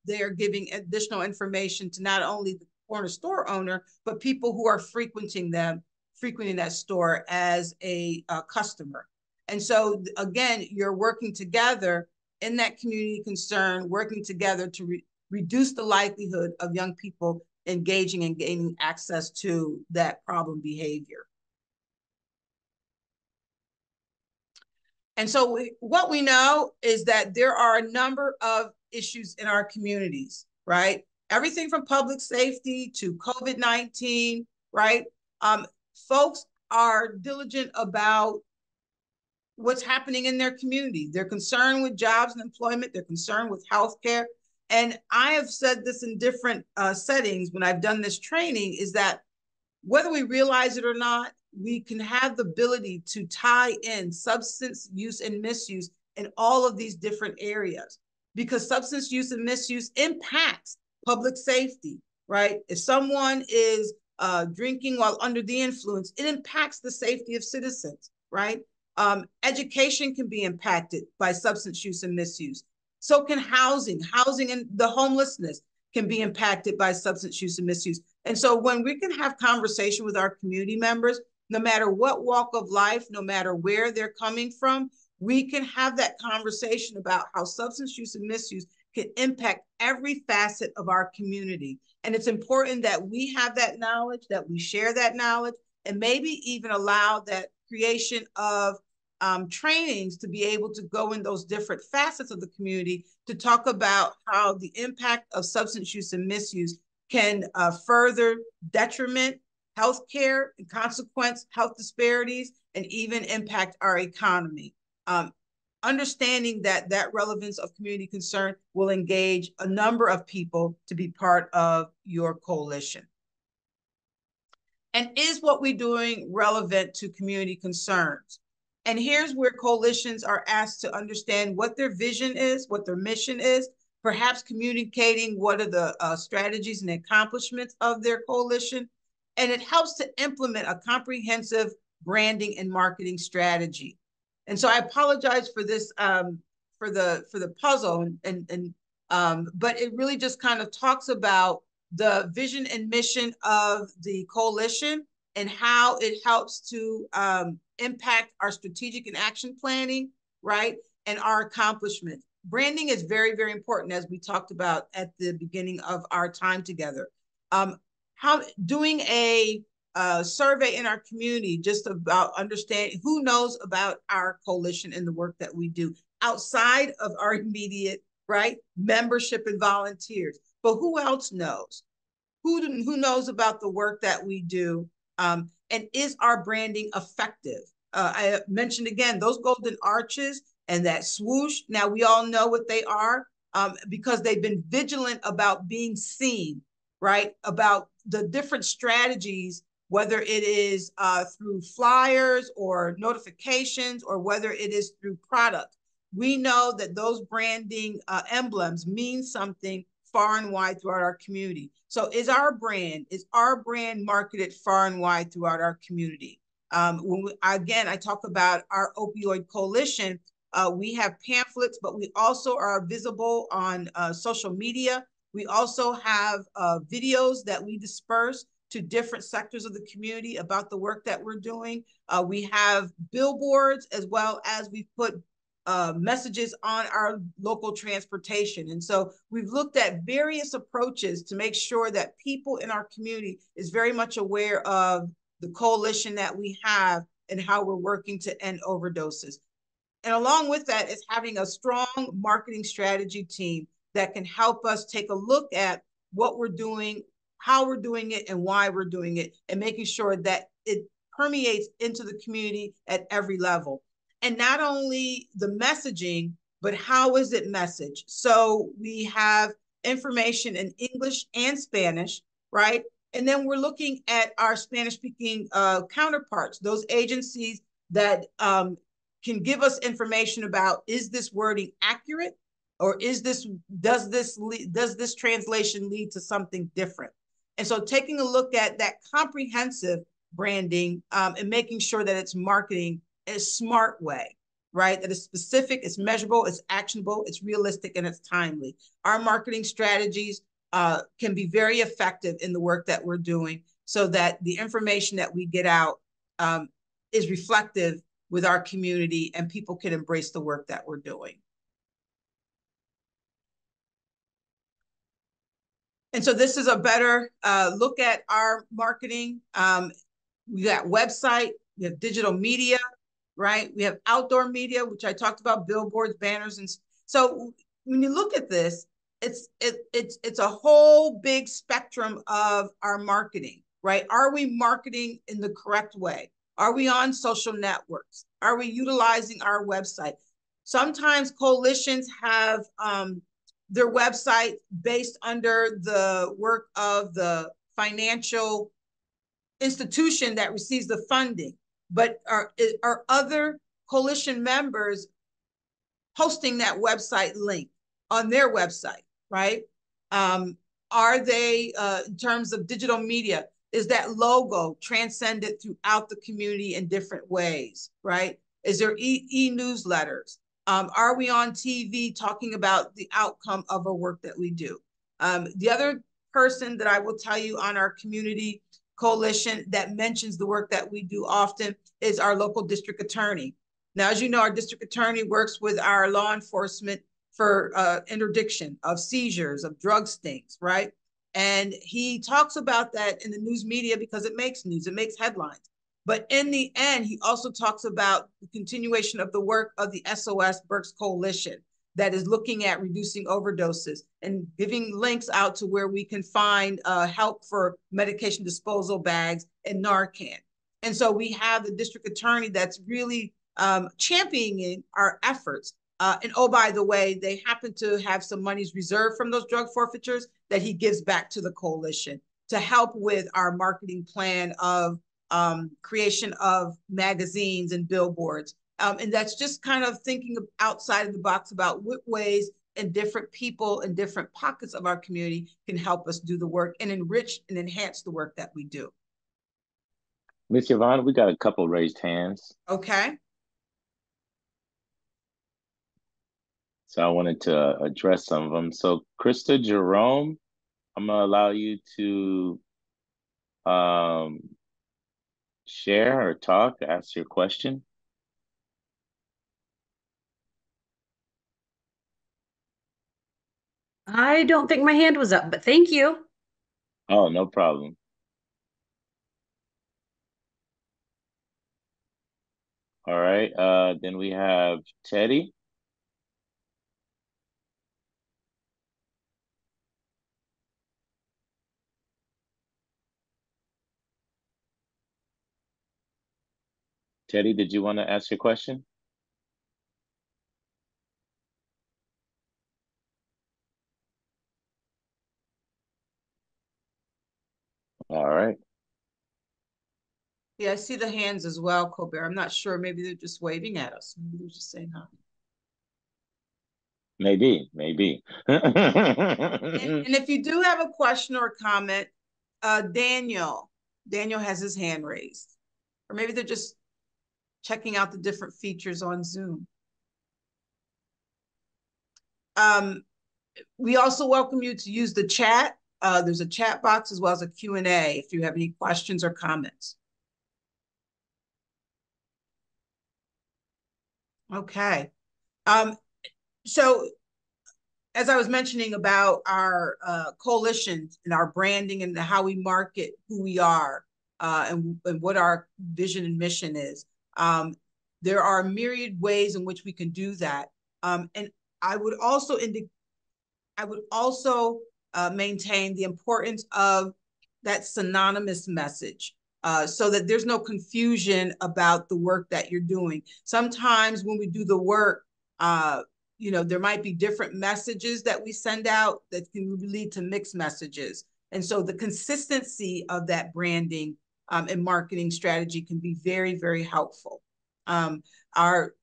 they're giving additional information to not only the corner store owner, but people who are frequenting that store as a customer. And so again, you're working together in that community concern, working together to reduce the likelihood of young people engaging and gaining access to that problem behavior. And so what we know is that there are a number of issues in our communities, right? Everything from public safety to COVID-19, right? Folks are diligent about what's happening in their community. They're concerned with jobs and employment. They're concerned with healthcare. And I have said this in different settings when I've done this training, is that whether we realize it or not, we can have the ability to tie in substance use and misuse in all of these different areas, because substance use and misuse impacts public safety, right? If someone is drinking while under the influence, it impacts the safety of citizens, right? Education can be impacted by substance use and misuse. So can housing and the homelessness can be impacted by substance use and misuse. And so when we can have conversation with our community members, no matter what walk of life, no matter where they're coming from, we can have that conversation about how substance use and misuse can impact every facet of our community. And it's important that we have that knowledge, that we share that knowledge, and maybe even allow that creation of trainings to be able to go in those different facets of the community to talk about how the impact of substance use and misuse can further detriment healthcare, and consequence health disparities, and even impact our economy. Understanding that relevance of community concern will engage a number of people to be part of your coalition. And is what we're doing relevant to community concerns? And here's where coalitions are asked to understand what their vision is, what their mission is, perhaps communicating what are the strategies and accomplishments of their coalition. And it helps to implement a comprehensive branding and marketing strategy. And so I apologize for this, for the puzzle and But it really just kind of talks about the vision and mission of the coalition and how it helps to impact our strategic and action planning, right? And our accomplishments. Branding is very, very important, as we talked about at the beginning of our time together. How doing a survey in our community just about understanding who knows about our coalition and the work that we do outside of our immediate, right, membership and volunteers. But who else knows? Who knows about the work that we do? And is our branding effective? I mentioned again, those golden arches and that swoosh. Now we all know what they are because they've been vigilant about being seen, right? About the different strategies, whether it is through flyers or notifications or whether it is through product. We know that those branding emblems mean something far and wide throughout our community. So is our brand marketed far and wide throughout our community? Again, I talk about our opioid coalition. We have pamphlets, but we also are visible on social media. We also have videos that we disperse to different sectors of the community about the work that we're doing. We have billboards as well as we've put messages on our local transportation. And so we've looked at various approaches to make sure that people in our community is very much aware of the coalition that we have and how we're working to end overdoses. And along with that is having a strong marketing strategy team that can help us take a look at what we're doing, how we're doing it, and why we're doing it, and making sure that it permeates into the community at every level. And not only the messaging, but how is it messaged? So we have information in English and Spanish, right? And then we're looking at our Spanish-speaking counterparts, those agencies that can give us information about, is this wording accurate? Or does this translation lead to something different? And so taking a look at that comprehensive branding and making sure that it's marketing in a smart way, right? That is specific, it's measurable, it's actionable, it's realistic, and it's timely. Our marketing strategies can be very effective in the work that we're doing so that the information that we get out is reflective with our community and people can embrace the work that we're doing. And so this is a better look at our marketing. We got website, we have digital media, right? We have outdoor media, which I talked about, billboards, banners. And so when you look at this, it's a whole big spectrum of our marketing, right? Are we marketing in the correct way? Are we on social networks? Are we utilizing our website? Sometimes coalitions have their website based under the work of the financial institution that receives the funding, but are other coalition members posting that website link on their website, right? Are they, in terms of digital media, is that logo transcended throughout the community in different ways, right? Is there e-newsletters? Are we on TV talking about the outcome of our work that we do? The other person that I will tell you on our community coalition that mentions the work that we do often is our local district attorney. Now, as you know, our district attorney works with our law enforcement for interdiction of seizures, of drug stings, right? And he talks about that in the news media because it makes news, it makes headlines. But in the end, he also talks about the continuation of the work of the SOS Berks Coalition that is looking at reducing overdoses and giving links out to where we can find help for medication disposal bags and Narcan. And so we have the district attorney that's really championing our efforts. And oh, by the way, they happen to have some monies reserved from those drug forfeitures that he gives back to the coalition to help with our marketing plan of creation of magazines and billboards. And that's just kind of thinking outside of the box about what ways and different people in different pockets of our community can help us do the work and enrich and enhance the work that we do.
Miss Yvonne, we got a couple raised hands.
Okay.
So I wanted to address some of them. So Krista Jerome, I'm gonna allow you to um, share or talk, ask your question.
I don't think my hand was up, but thank you.
Oh, no problem. All right. Then we have Teddy. Teddy, did you want to ask your question? All right.
Yeah, I see the hands as well, Colbert. I'm not sure. Maybe they're just waving at us. Maybe they're just saying hi.
Maybe, maybe.
And if you do have a question or a comment, Daniel has his hand raised. Or maybe they're just checking out the different features on Zoom. We also welcome you to use the chat. There's a chat box as well as a Q&A if you have any questions or comments. Okay. So as I was mentioning about our coalition and our branding and how we market who we are and what our vision and mission is, there are myriad ways in which we can do that. And I would also maintain the importance of that synonymous message. So that there's no confusion about the work that you're doing. Sometimes when we do the work, there might be different messages that we send out that can lead to mixed messages. And so the consistency of that branding and marketing strategy can be very, very helpful. For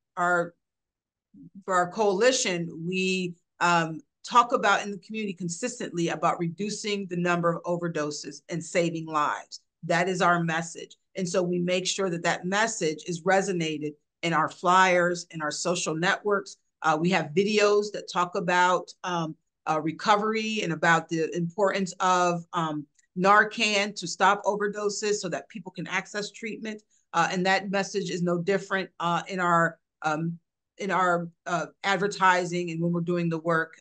our coalition, we talk about in the community consistently about reducing the number of overdoses and saving lives. That is our message. And so we make sure that that message is resonated in our flyers, in our social networks. We have videos that talk about recovery and about the importance of Narcan to stop overdoses so that people can access treatment. And that message is no different in our advertising and when we're doing the work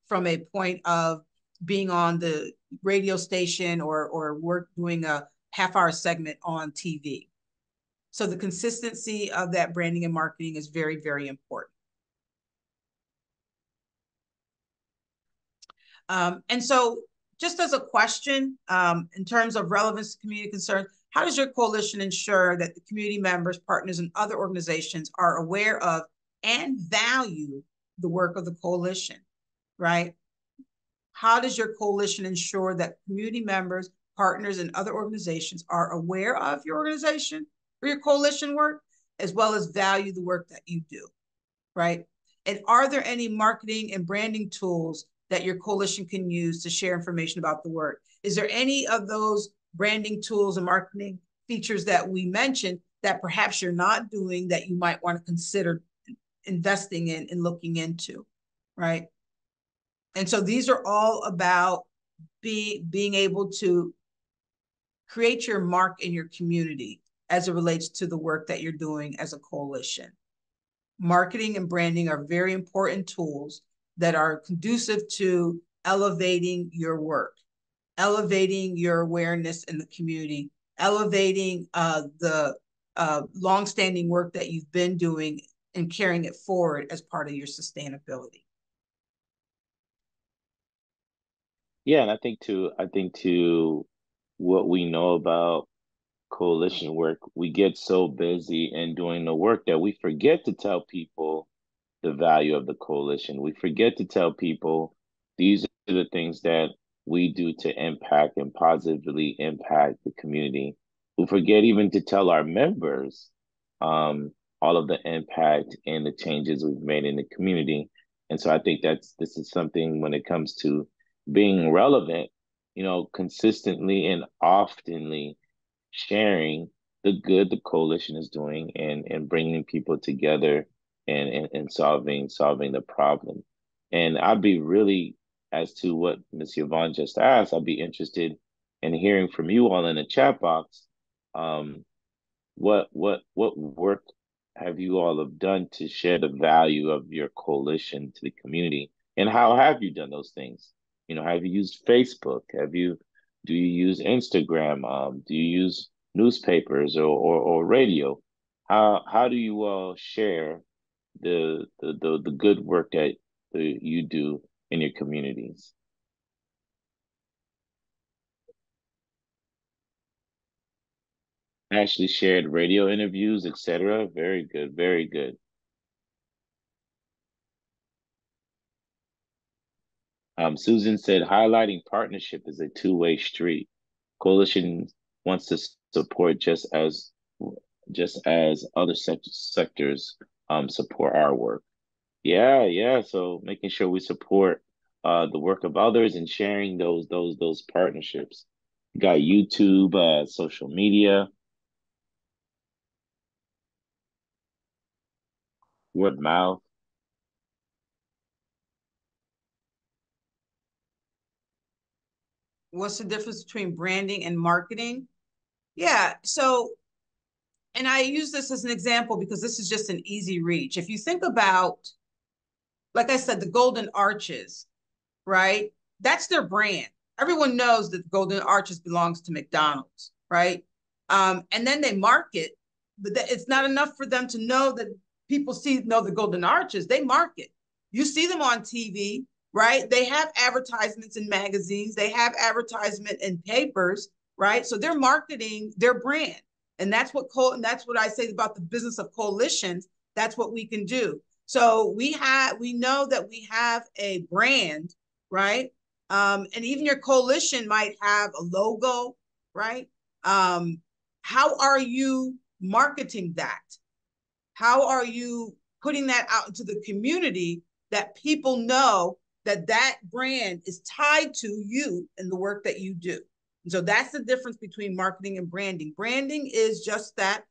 from a point of being on the radio station or work doing a half-hour segment on TV. So the consistency of that branding and marketing is very, very important. And so just as a question, in terms of relevance to community concerns, how does your coalition ensure that the community members, partners, and other organizations are aware of and value the work of the coalition, right? How does your coalition ensure that community members, partners, and other organizations are aware of your organization or your coalition work, as well as value the work that you do, right? And are there any marketing and branding tools that your coalition can use to share information about the work? Is there any of those branding tools and marketing features that we mentioned that perhaps you're not doing that you might want to consider investing in and looking into, right? And so these are all about being able to create your mark in your community as it relates to the work that you're doing as a coalition. Marketing and branding are very important tools that are conducive to elevating your work, elevating your awareness in the community, elevating the longstanding work that you've been doing and carrying it forward as part of your sustainability.
Yeah, and I think too, what we know about coalition work, we get so busy in doing the work that we forget to tell people the value of the coalition. We forget to tell people these are the things that we do to impact and positively impact the community. We forget even to tell our members all of the impact and the changes we've made in the community. And so I think this is something when it comes to being relevant, consistently and oftenly sharing the good the coalition is doing and bringing people together and solving the problem. And I'd be really, as to what Ms. Yvonne just asked, I'd be interested in hearing from you all in the chat box. What work have you all have done to share the value of your coalition to the community, and how have you done those things? You know, have you used Facebook? Do you use Instagram? Do you use newspapers or radio? How do you all share the good work that you do in your communities? Actually shared radio interviews, etc. Very good, very good. Susan said highlighting partnership is a two-way street. Coalition wants to support just as other sectors support our work. Yeah, yeah. So making sure we support the work of others and sharing those partnerships. You got YouTube, social media, word of mouth.
What's the difference between branding and marketing? Yeah, so, and I use this as an example because this is just an easy reach. If you think about, like I said, the Golden Arches, right? That's their brand. Everyone knows that the Golden Arches belongs to McDonald's, right? And then they market, but it's not enough for them to know that people know the Golden Arches. They market. You see them on TV, right? They have advertisements in magazines. They have advertisement in papers, right? So they're marketing their brand. And that's what I say about the business of coalitions. That's what we can do. So we know that we have a brand, right? And even your coalition might have a logo, right? How are you marketing that? How are you putting that out into the community that people know that that brand is tied to you and the work that you do? And so that's the difference between marketing and branding. Branding is just that.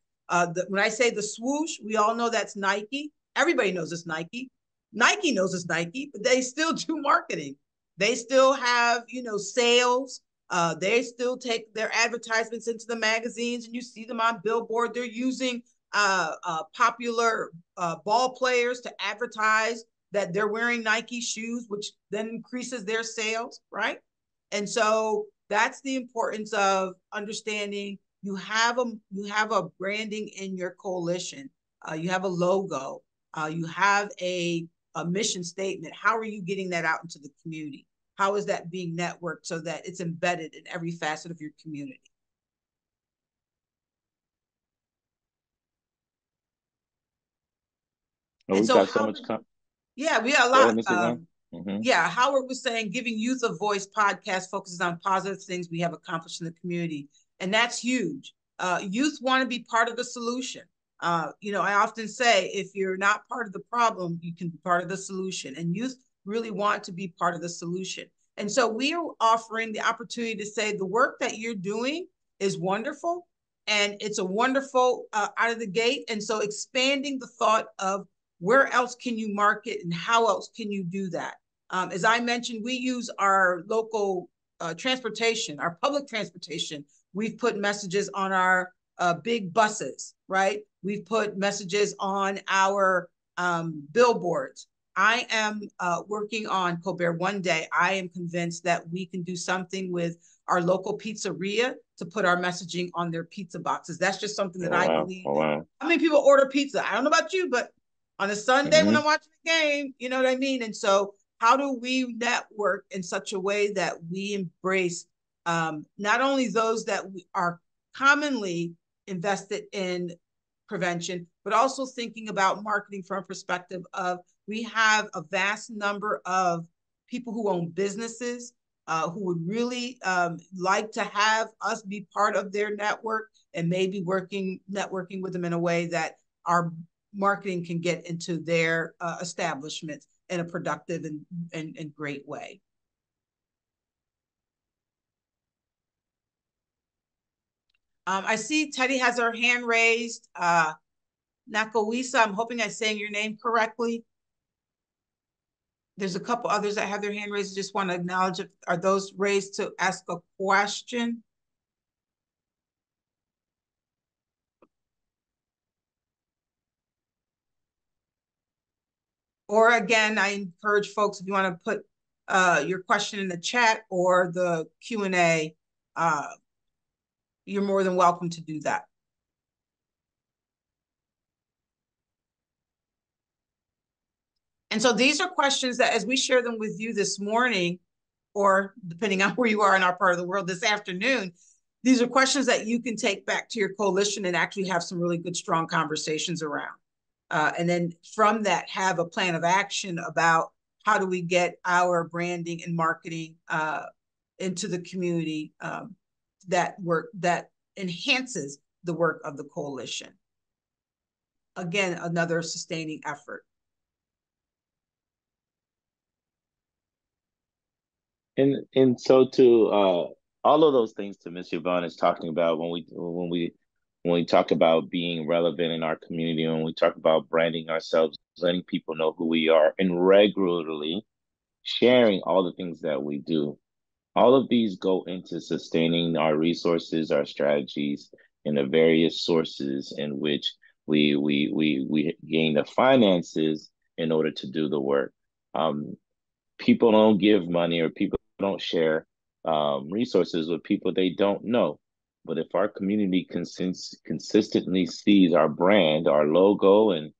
When I say the swoosh, we all know that's Nike. Everybody knows it's Nike. Nike knows it's Nike, but they still do marketing. They still have, sales. They still take their advertisements into the magazines, and you see them on billboard. They're using popular ball players to advertise that they're wearing Nike shoes, which then increases their sales, right? And so that's the importance of understanding you have a branding in your coalition. You have a logo. You have a mission statement. How are you getting that out into the community? How is that being networked so that it's embedded in every facet of your community?
Oh, we've got so much.
Yeah, we got a lot. Yeah, Howard was saying giving youth a voice podcast focuses on positive things we have accomplished in the community. And that's huge. Youth want to be part of the solution. I often say, if you're not part of the problem, you can be part of the solution. And youth really want to be part of the solution. And so we are offering the opportunity to say the work that you're doing is wonderful. And it's a wonderful out of the gate. And so expanding the thought of where else can you market and how else can you do that? As I mentioned, we use our local transportation, our public transportation. We've put messages on our big buses, right? We've put messages on our billboards. I am working on Colbert one day. I am convinced that we can do something with our local pizzeria to put our messaging on their pizza boxes. That's just something that I believe.
Oh, wow.
How many people order pizza? I don't know about you, but on a Sunday when I'm watching the game, you know what I mean? And so how do we network in such a way that we embrace not only those that are commonly invested in prevention, but also thinking about marketing from a perspective of we have a vast number of people who own businesses who would really like to have us be part of their network and maybe networking with them in a way that our marketing can get into their establishments in a productive and great way. I see Teddy has her hand raised. Nakawisa, I'm hoping I'm saying your name correctly. There's a couple others that have their hand raised. Just want to acknowledge it. Are those raised to ask a question? Or again, I encourage folks, if you want to put your question in the chat or the Q&A, you're more than welcome to do that. And so these are questions that as we share them with you this morning, or depending on where you are in our part of the world this afternoon, these are questions that you can take back to your coalition and actually have some really good, strong conversations around. And then from that, have a plan of action about how do we get our branding and marketing into the community that enhances the work of the coalition. Again, another sustaining effort.
And so to all of those things to Ms. Yvonne is talking about when we talk about being relevant in our community, when we talk about branding ourselves, letting people know who we are, and regularly sharing all the things that we do. All of these go into sustaining our resources, our strategies, and the various sources in which we gain the finances in order to do the work. People don't give money, or people don't share resources with people they don't know. But if our community consistently sees our brand, our logo, and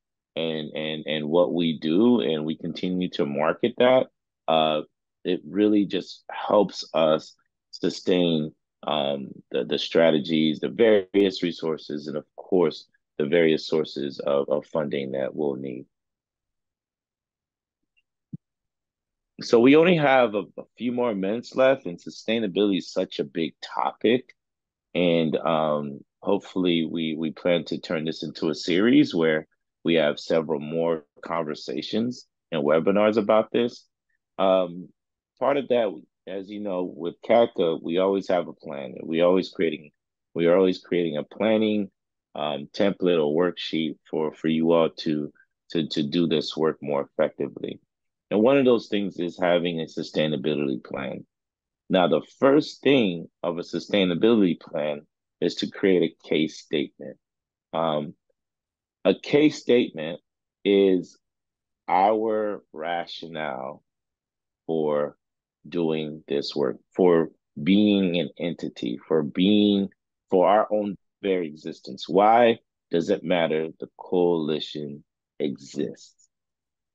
what we do, and we continue to market that, it really just helps us sustain the strategies, the various resources, and of course, the various sources of funding that we'll need. So we only have a few more minutes left, and sustainability is such a big topic. And hopefully we plan to turn this into a series where we have several more conversations and webinars about this. Part of that, as you know, with CATCA, we always have a plan. We are always creating a planning template or worksheet for you all to do this work more effectively. And one of those things is having a sustainability plan. Now, the first thing of a sustainability plan is to create a case statement. A case statement is our rationale for doing this work, for being an entity, for our own very existence. Why does it matter the coalition exists?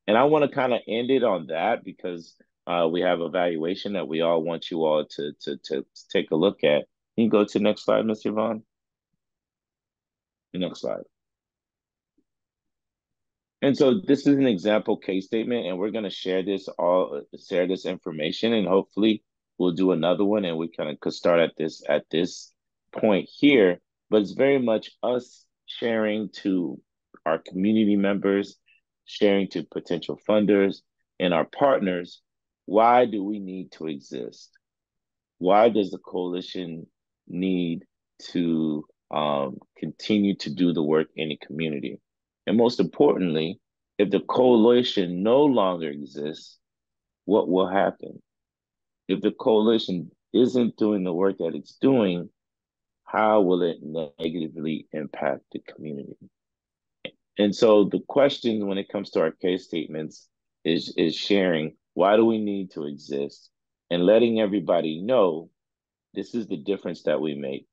And I want to kind of end it on that because we have a valuation that we all want you all to take a look at. Can you go to the next slide, Ms. Yvonne? The next slide. And so this is an example case statement, and we're going to share this information, and hopefully we'll do another one, and we kind of could start at this point here. But it's very much us sharing to our community members, sharing to potential funders and our partners. Why do we need to exist? Why does the coalition need to continue to do the work in the community? And most importantly, if the coalition no longer exists, what will happen? If the coalition isn't doing the work that it's doing, how will it negatively impact the community? And so the question when it comes to our case statements is sharing, why do we need to exist? And letting everybody know this is the difference that we make.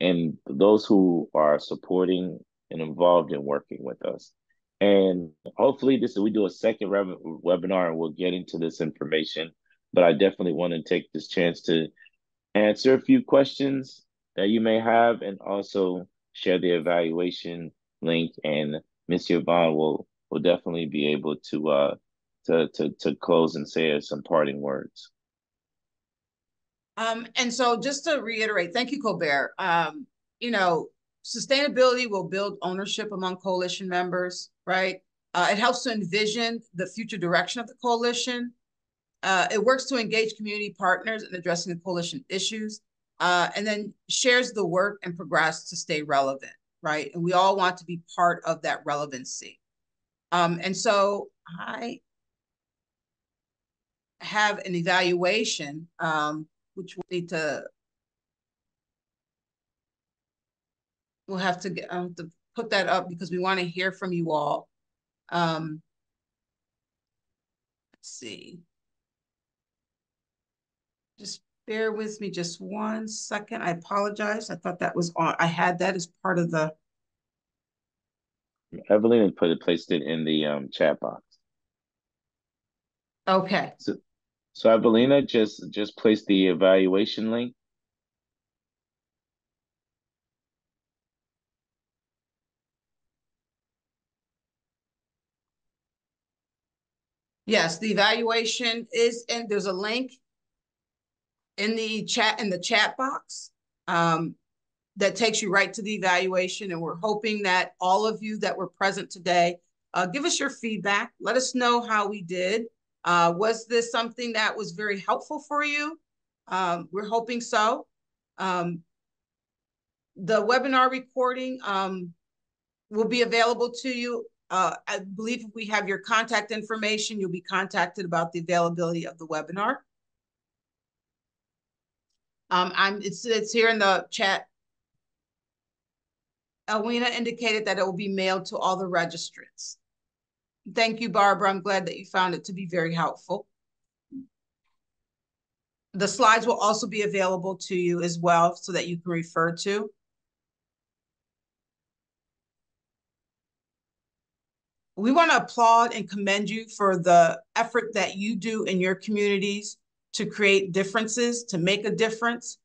And those who are supporting and involved in working with us. And hopefully we do a second webinar and we'll get into this information. But I definitely want to take this chance to answer a few questions that you may have and also share the evaluation link, and Ms. Yvonne will definitely be able to close and say some parting words.
And so just to reiterate, thank you, Colbert. Sustainability will build ownership among coalition members, right? It helps to envision the future direction of the coalition. It works to engage community partners in addressing the coalition issues, and then shares the work and progress to stay relevant. right? And we all want to be part of that relevancy. And so I have an evaluation, which we'll have to put that up because we want to hear from you all. Let's see. Just bear with me just 1 second. I apologize. I thought that was on. I had that as part of the.
Evelyn placed it in the chat box.
Okay.
So Evelina just placed the evaluation link.
Yes, the evaluation is, and there's a link in the chat box that takes you right to the evaluation. And we're hoping that all of you that were present today, give us your feedback. Let us know how we did. Was this something that was very helpful for you? We're hoping so. The webinar recording will be available to you. I believe if we have your contact information, you'll be contacted about the availability of the webinar. It's here in the chat. Elwina indicated that it will be mailed to all the registrants. Thank you, Barbara. I'm glad that you found it to be very helpful. The slides will also be available to you as well so that you can refer to. We want to applaud and commend you for the effort that you do in your communities to create differences, to make a difference.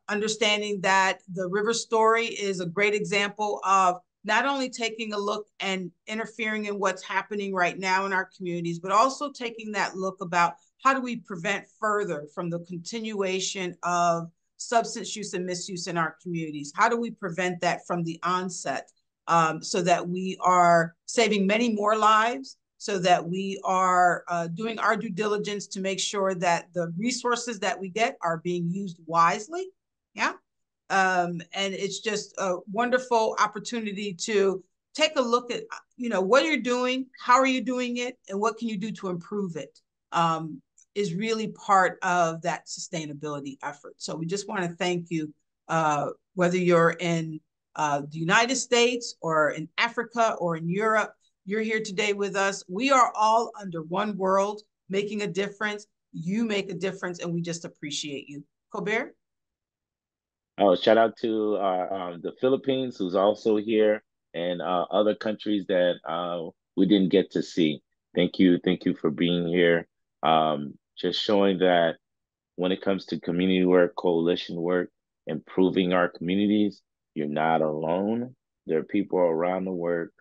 Understanding that the River Story is a great example of not only taking a look and interfering in what's happening right now in our communities, but also taking that look about how do we prevent further from the continuation of substance use and misuse in our communities? How do we prevent that from the onset? So that we are saving many more lives, so that we are doing our due diligence to make sure that the resources that we get are being used wisely. Yeah. And it's just a wonderful opportunity to take a look at, what you're doing, how are you doing it, and what can you do to improve it, is really part of that sustainability effort. So we just want to thank you, whether you're in the United States or in Africa or in Europe, you're here today with us. We are all under one world, making a difference. You make a difference, and we just appreciate you. Colbert?
Oh, shout out to the Philippines, who's also here, and other countries that we didn't get to see. Thank you for being here. Just showing that when it comes to community work, coalition work, improving our communities, you're not alone. There are people around the world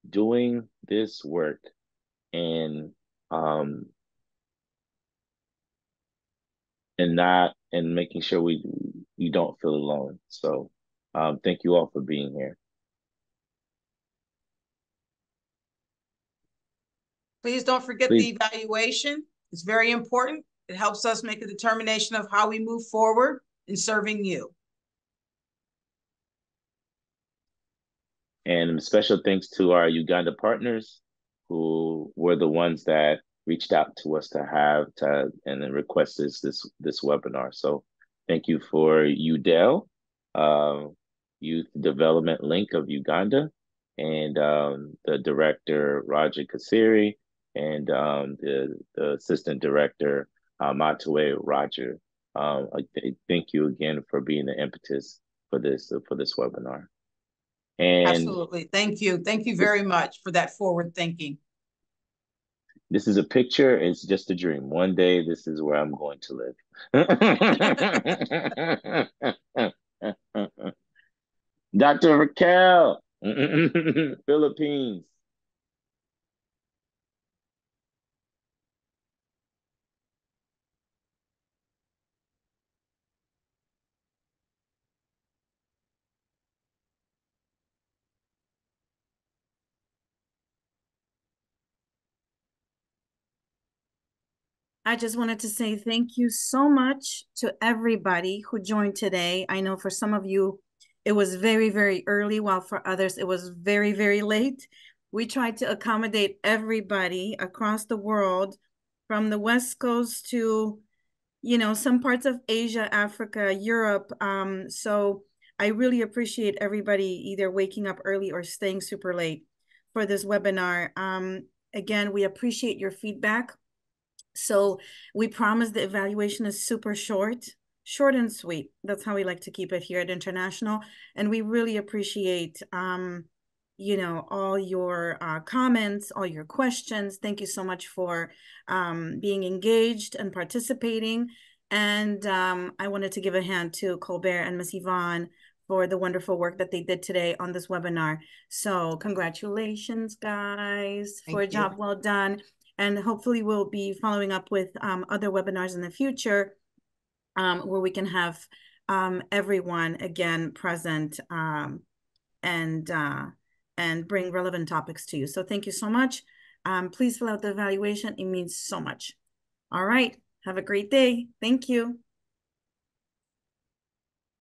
doing this work, and making sure you don't feel alone. So thank you all for being here.
Please don't forget the evaluation. It's very important. It helps us make a determination of how we move forward in serving you.
And special thanks to our Uganda partners, who were the ones that reached out to us and then requested this webinar. So thank you for UDEL, Youth Development Link of Uganda, and the director, Roger Kasiri, and the assistant director, Matue Roger. Thank you again for being the impetus for this webinar. And
absolutely. Thank you. Thank you very much for that forward thinking.
This is a picture. It's just a dream. One day, this is where I'm going to live. Dr. Raquel, Philippines.
I just wanted to say thank you so much to everybody who joined today. I know for some of you, it was very, very early, while for others, it was very, very late. We tried to accommodate everybody across the world, from the West Coast to, some parts of Asia, Africa, Europe. So I really appreciate everybody either waking up early or staying super late for this webinar. Again, we appreciate your feedback. So we promise the evaluation is super short and sweet. That's how we like to keep it here at International. And we really appreciate, all your comments, all your questions. Thank you so much for being engaged and participating. And I wanted to give a hand to Colbert and Miss Yvonne for the wonderful work that they did today on this webinar. So congratulations, guys, for a job well done. And hopefully we'll be following up with other webinars in the future where we can have everyone again present and bring relevant topics to you. So thank you so much. Please fill out the evaluation. It means so much. All right. Have a great day. Thank you.